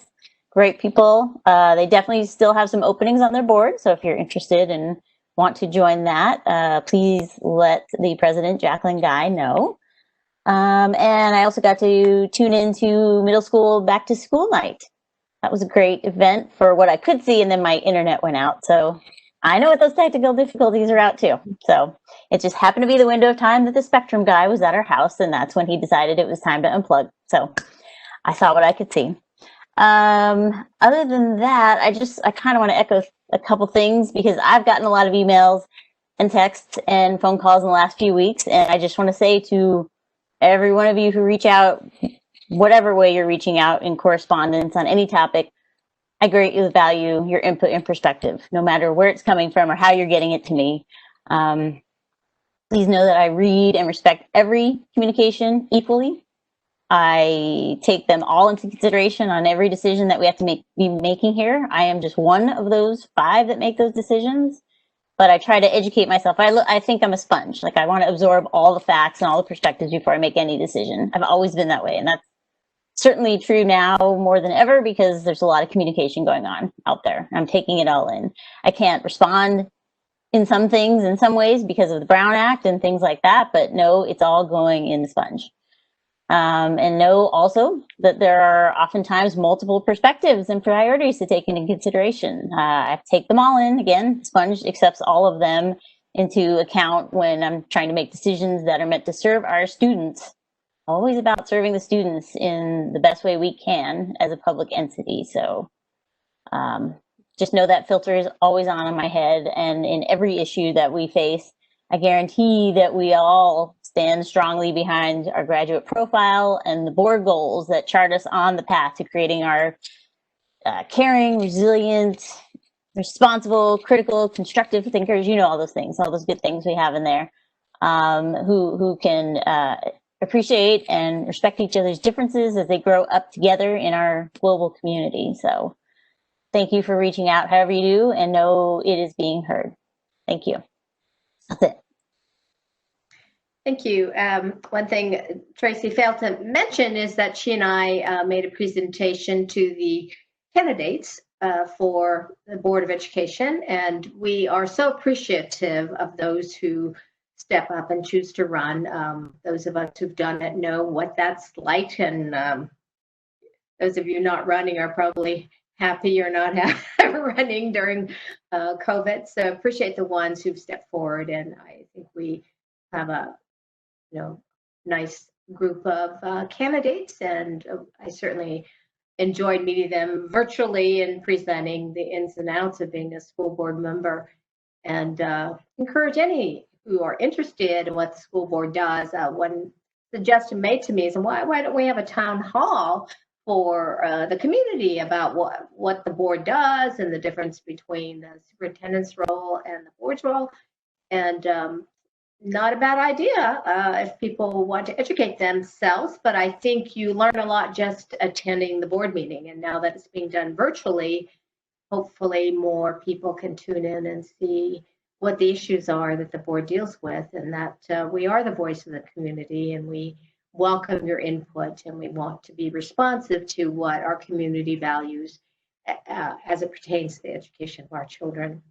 great people. They definitely still have some openings on their board. So if you're interested and want to join that, please let the president, Jacqueline Guy, know. And I also got to tune into middle school back to school night. That was a great event for what I could see, and then my internet went out. So I know what those technical difficulties are out too. So it just happened to be the window of time that the Spectrum guy was at our house, and that's when he decided it was time to unplug. So I saw what I could see. Other than that, I kind of want to echo a couple things because I've gotten a lot of emails and texts and phone calls in the last few weeks, and I just want to say to every one of you who reach out, whatever way you're reaching out in correspondence on any topic, I greatly value your input and perspective, no matter where it's coming from or how you're getting it to me. Please know that I read and respect every communication equally. I take them all into consideration on every decision that we have to be making here. I am just one of those 5 that make those decisions, but I try to educate myself. I think I'm a sponge. Like, I want to absorb all the facts and all the perspectives before I make any decision. I've always been that way, and that's certainly true now more than ever because there's a lot of communication going on out there. I'm taking it all in. I can't respond in some things in some ways because of the Brown Act and things like that, but no, it's all going in the sponge. And know also that there are oftentimes multiple perspectives and priorities to take into consideration. I take them all in. Again, Sponge accepts all of them into account when I'm trying to make decisions that are meant to serve our students. Always about serving the students in the best way we can as a public entity. So just know that filter is always on my head, and in every issue that we face, I guarantee that we all stand strongly behind our graduate profile and the board goals that chart us on the path to creating our caring, resilient, responsible, critical, constructive thinkers. You know, all those things, all those good things we have in there, who can appreciate and respect each other's differences as they grow up together in our global community. So thank you for reaching out however you do, and know it is being heard. Thank you. That's it. Thank you. One thing Tracy failed to mention is that she and I made a presentation to the candidates for the Board of Education, and we are so appreciative of those who step up and choose to run. Those of us who've done it know what that's like, and those of you not running are probably happy you're not running during COVID. So appreciate the ones who've stepped forward, and I think we have a nice group of candidates, and I certainly enjoyed meeting them virtually and presenting the ins and outs of being a school board member, and encourage any who are interested in what the school board does. One suggestion made to me is, why don't we have a town hall for the community about what the board does and the difference between the superintendent's role and the board's role? And not a bad idea if people want to educate themselves, but I think you learn a lot just attending the board meeting. And now that it's being done virtually, hopefully more people can tune in and see what the issues are that the board deals with, and that we are the voice of the community, and we welcome your input, and we want to be responsive to what our community values as it pertains to the education of our children.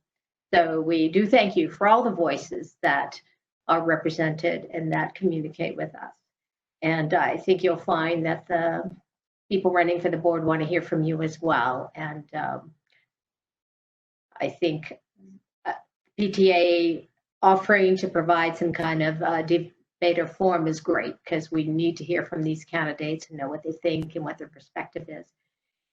So we do thank you for all the voices that are represented and that communicate with us. And I think you'll find that the people running for the board want to hear from you as well. And I think PTA offering to provide some kind of debater forum is great, because we need to hear from these candidates and know what they think and what their perspective is.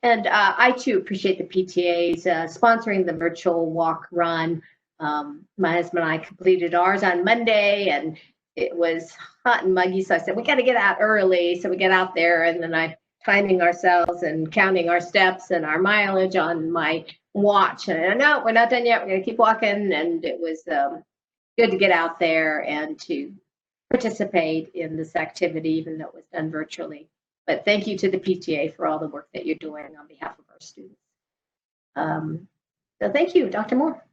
And I too appreciate the PTA's sponsoring the virtual walk run. My husband and I completed ours on Monday, and it was hot and muggy, so I said we got to get out early. So we get out there, and then I timing ourselves and counting our steps and our mileage on my watch. And no, we're not done yet. We're going to keep walking. And it was good to get out there and to participate in this activity, even though it was done virtually. But thank you to the PTA for all the work that you're doing on behalf of our students. So thank you, Dr. Moore.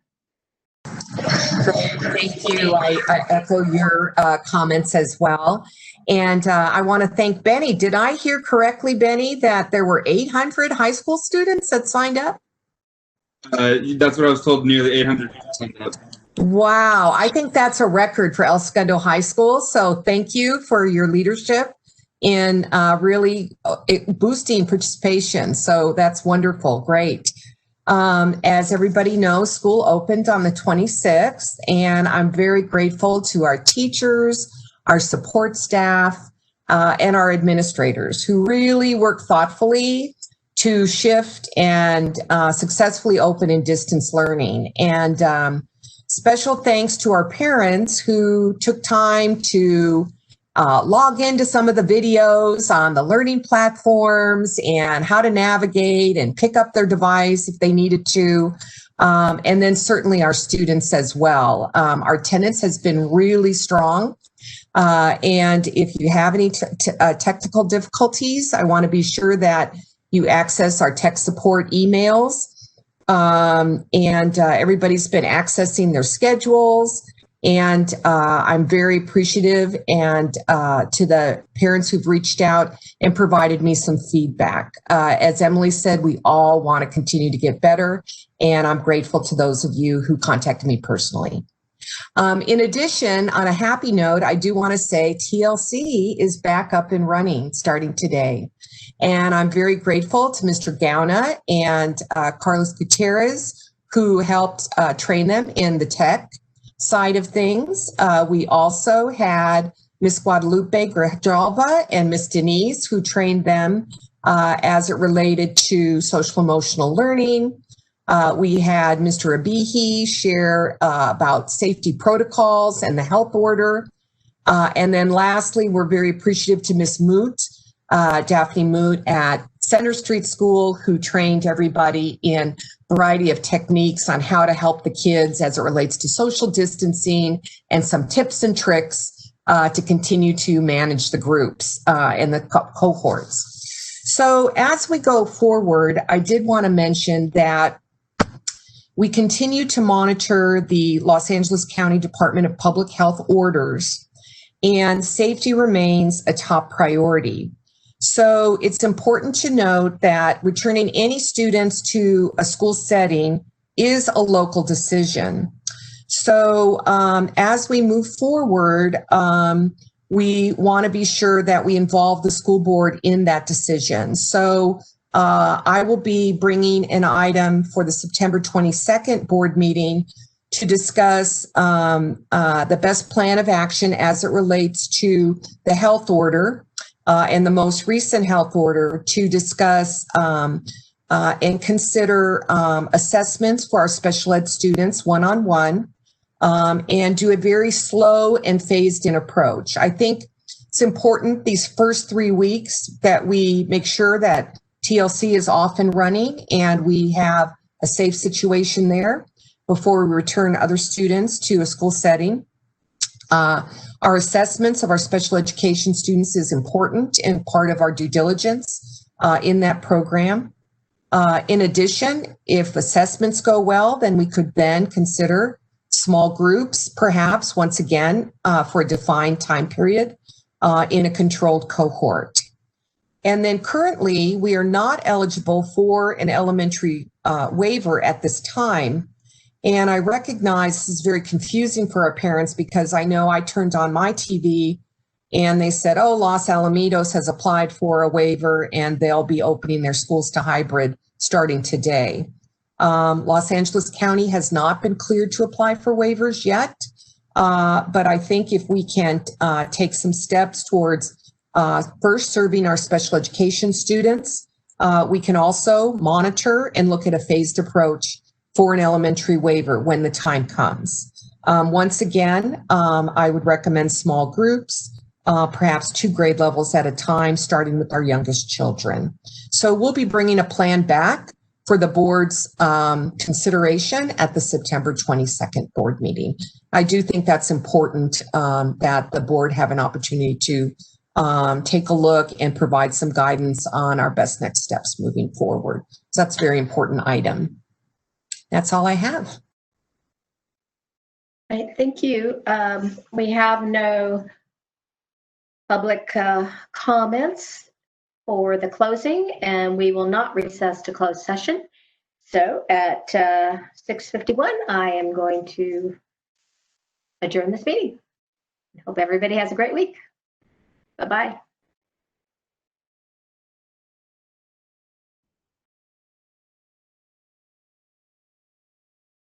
Thank you. I echo your comments as well. And I want to thank Benny. Did I hear correctly, Benny, that there were 800 high school students that signed up? That's what I was told, nearly 800 people signed up. Wow. I think that's a record for El Segundo High School. So thank you for your leadership in really boosting participation. So that's wonderful. Great. As everybody knows, school opened on the 26th, and I'm very grateful to our teachers, our support staff, and our administrators who really work thoughtfully to shift and successfully open in distance learning. And special thanks to our parents who took time to log into some of the videos on the learning platforms and how to navigate and pick up their device if they needed to. And then certainly our students as well. Our attendance has been really strong. And if you have any technical difficulties, I want to be sure that you access our tech support emails. Everybody's been accessing their schedules. And I'm very appreciative and to the parents who've reached out and provided me some feedback. As Emily said, we all want to continue to get better, and I'm grateful to those of you who contacted me personally. In addition, on a happy note, I do want to say TLC is back up and running starting today. And I'm very grateful to Mr. Gauna and Carlos Gutierrez, who helped train them in the tech side of things. We also had Miss Guadalupe Grijalva and Miss Denise, who trained them as it related to social emotional learning. We had Mr. Abihi share about safety protocols and the health order. And then lastly, we're very appreciative to Miss Moot, Daphne Moot at Center Street School, who trained everybody in a variety of techniques on how to help the kids as it relates to social distancing and some tips and tricks to continue to manage the groups and the cohorts. So as we go forward, I did want to mention that we continue to monitor the Los Angeles County Department of Public Health orders, and safety remains a top priority. So it's important to note that returning any students to a school setting is a local decision. So as we move forward, we want to be sure that we involve the school board in that decision. So I will be bringing an item for the September 22nd board meeting to discuss the best plan of action as it relates to the health order and the most recent health order, to discuss and consider assessments for our special ed students one-on-one, and do a very slow and phased-in approach. I think it's important these first 3 weeks that we make sure that TLC is off and running and we have a safe situation there before we return other students to a school setting. Our assessments of our special education students is important and part of our due diligence in that program. In addition, if assessments go well, then we could then consider small groups, perhaps once again for a defined time period in a controlled cohort. And then currently, we are not eligible for an elementary waiver at this time. And I recognize this is very confusing for our parents, because I know I turned on my TV and they said, oh, Los Alamitos has applied for a waiver and they'll be opening their schools to hybrid starting today. Los Angeles County has not been cleared to apply for waivers yet, but I think if we can take some steps towards first serving our special education students, we can also monitor and look at a phased approach for an elementary waiver when the time comes. Once again, I would recommend small groups, perhaps 2 grade levels at a time, starting with our youngest children. So we'll be bringing a plan back for the board's consideration at the September 22nd board meeting. I do think that's important that the board have an opportunity to take a look and provide some guidance on our best next steps moving forward. So that's a very important item. That's all I have. All right, thank you. We have no public comments for the closing, and we will not recess to closed session. So at 6:51, I am going to adjourn this meeting. I hope everybody has a great week. Bye-bye.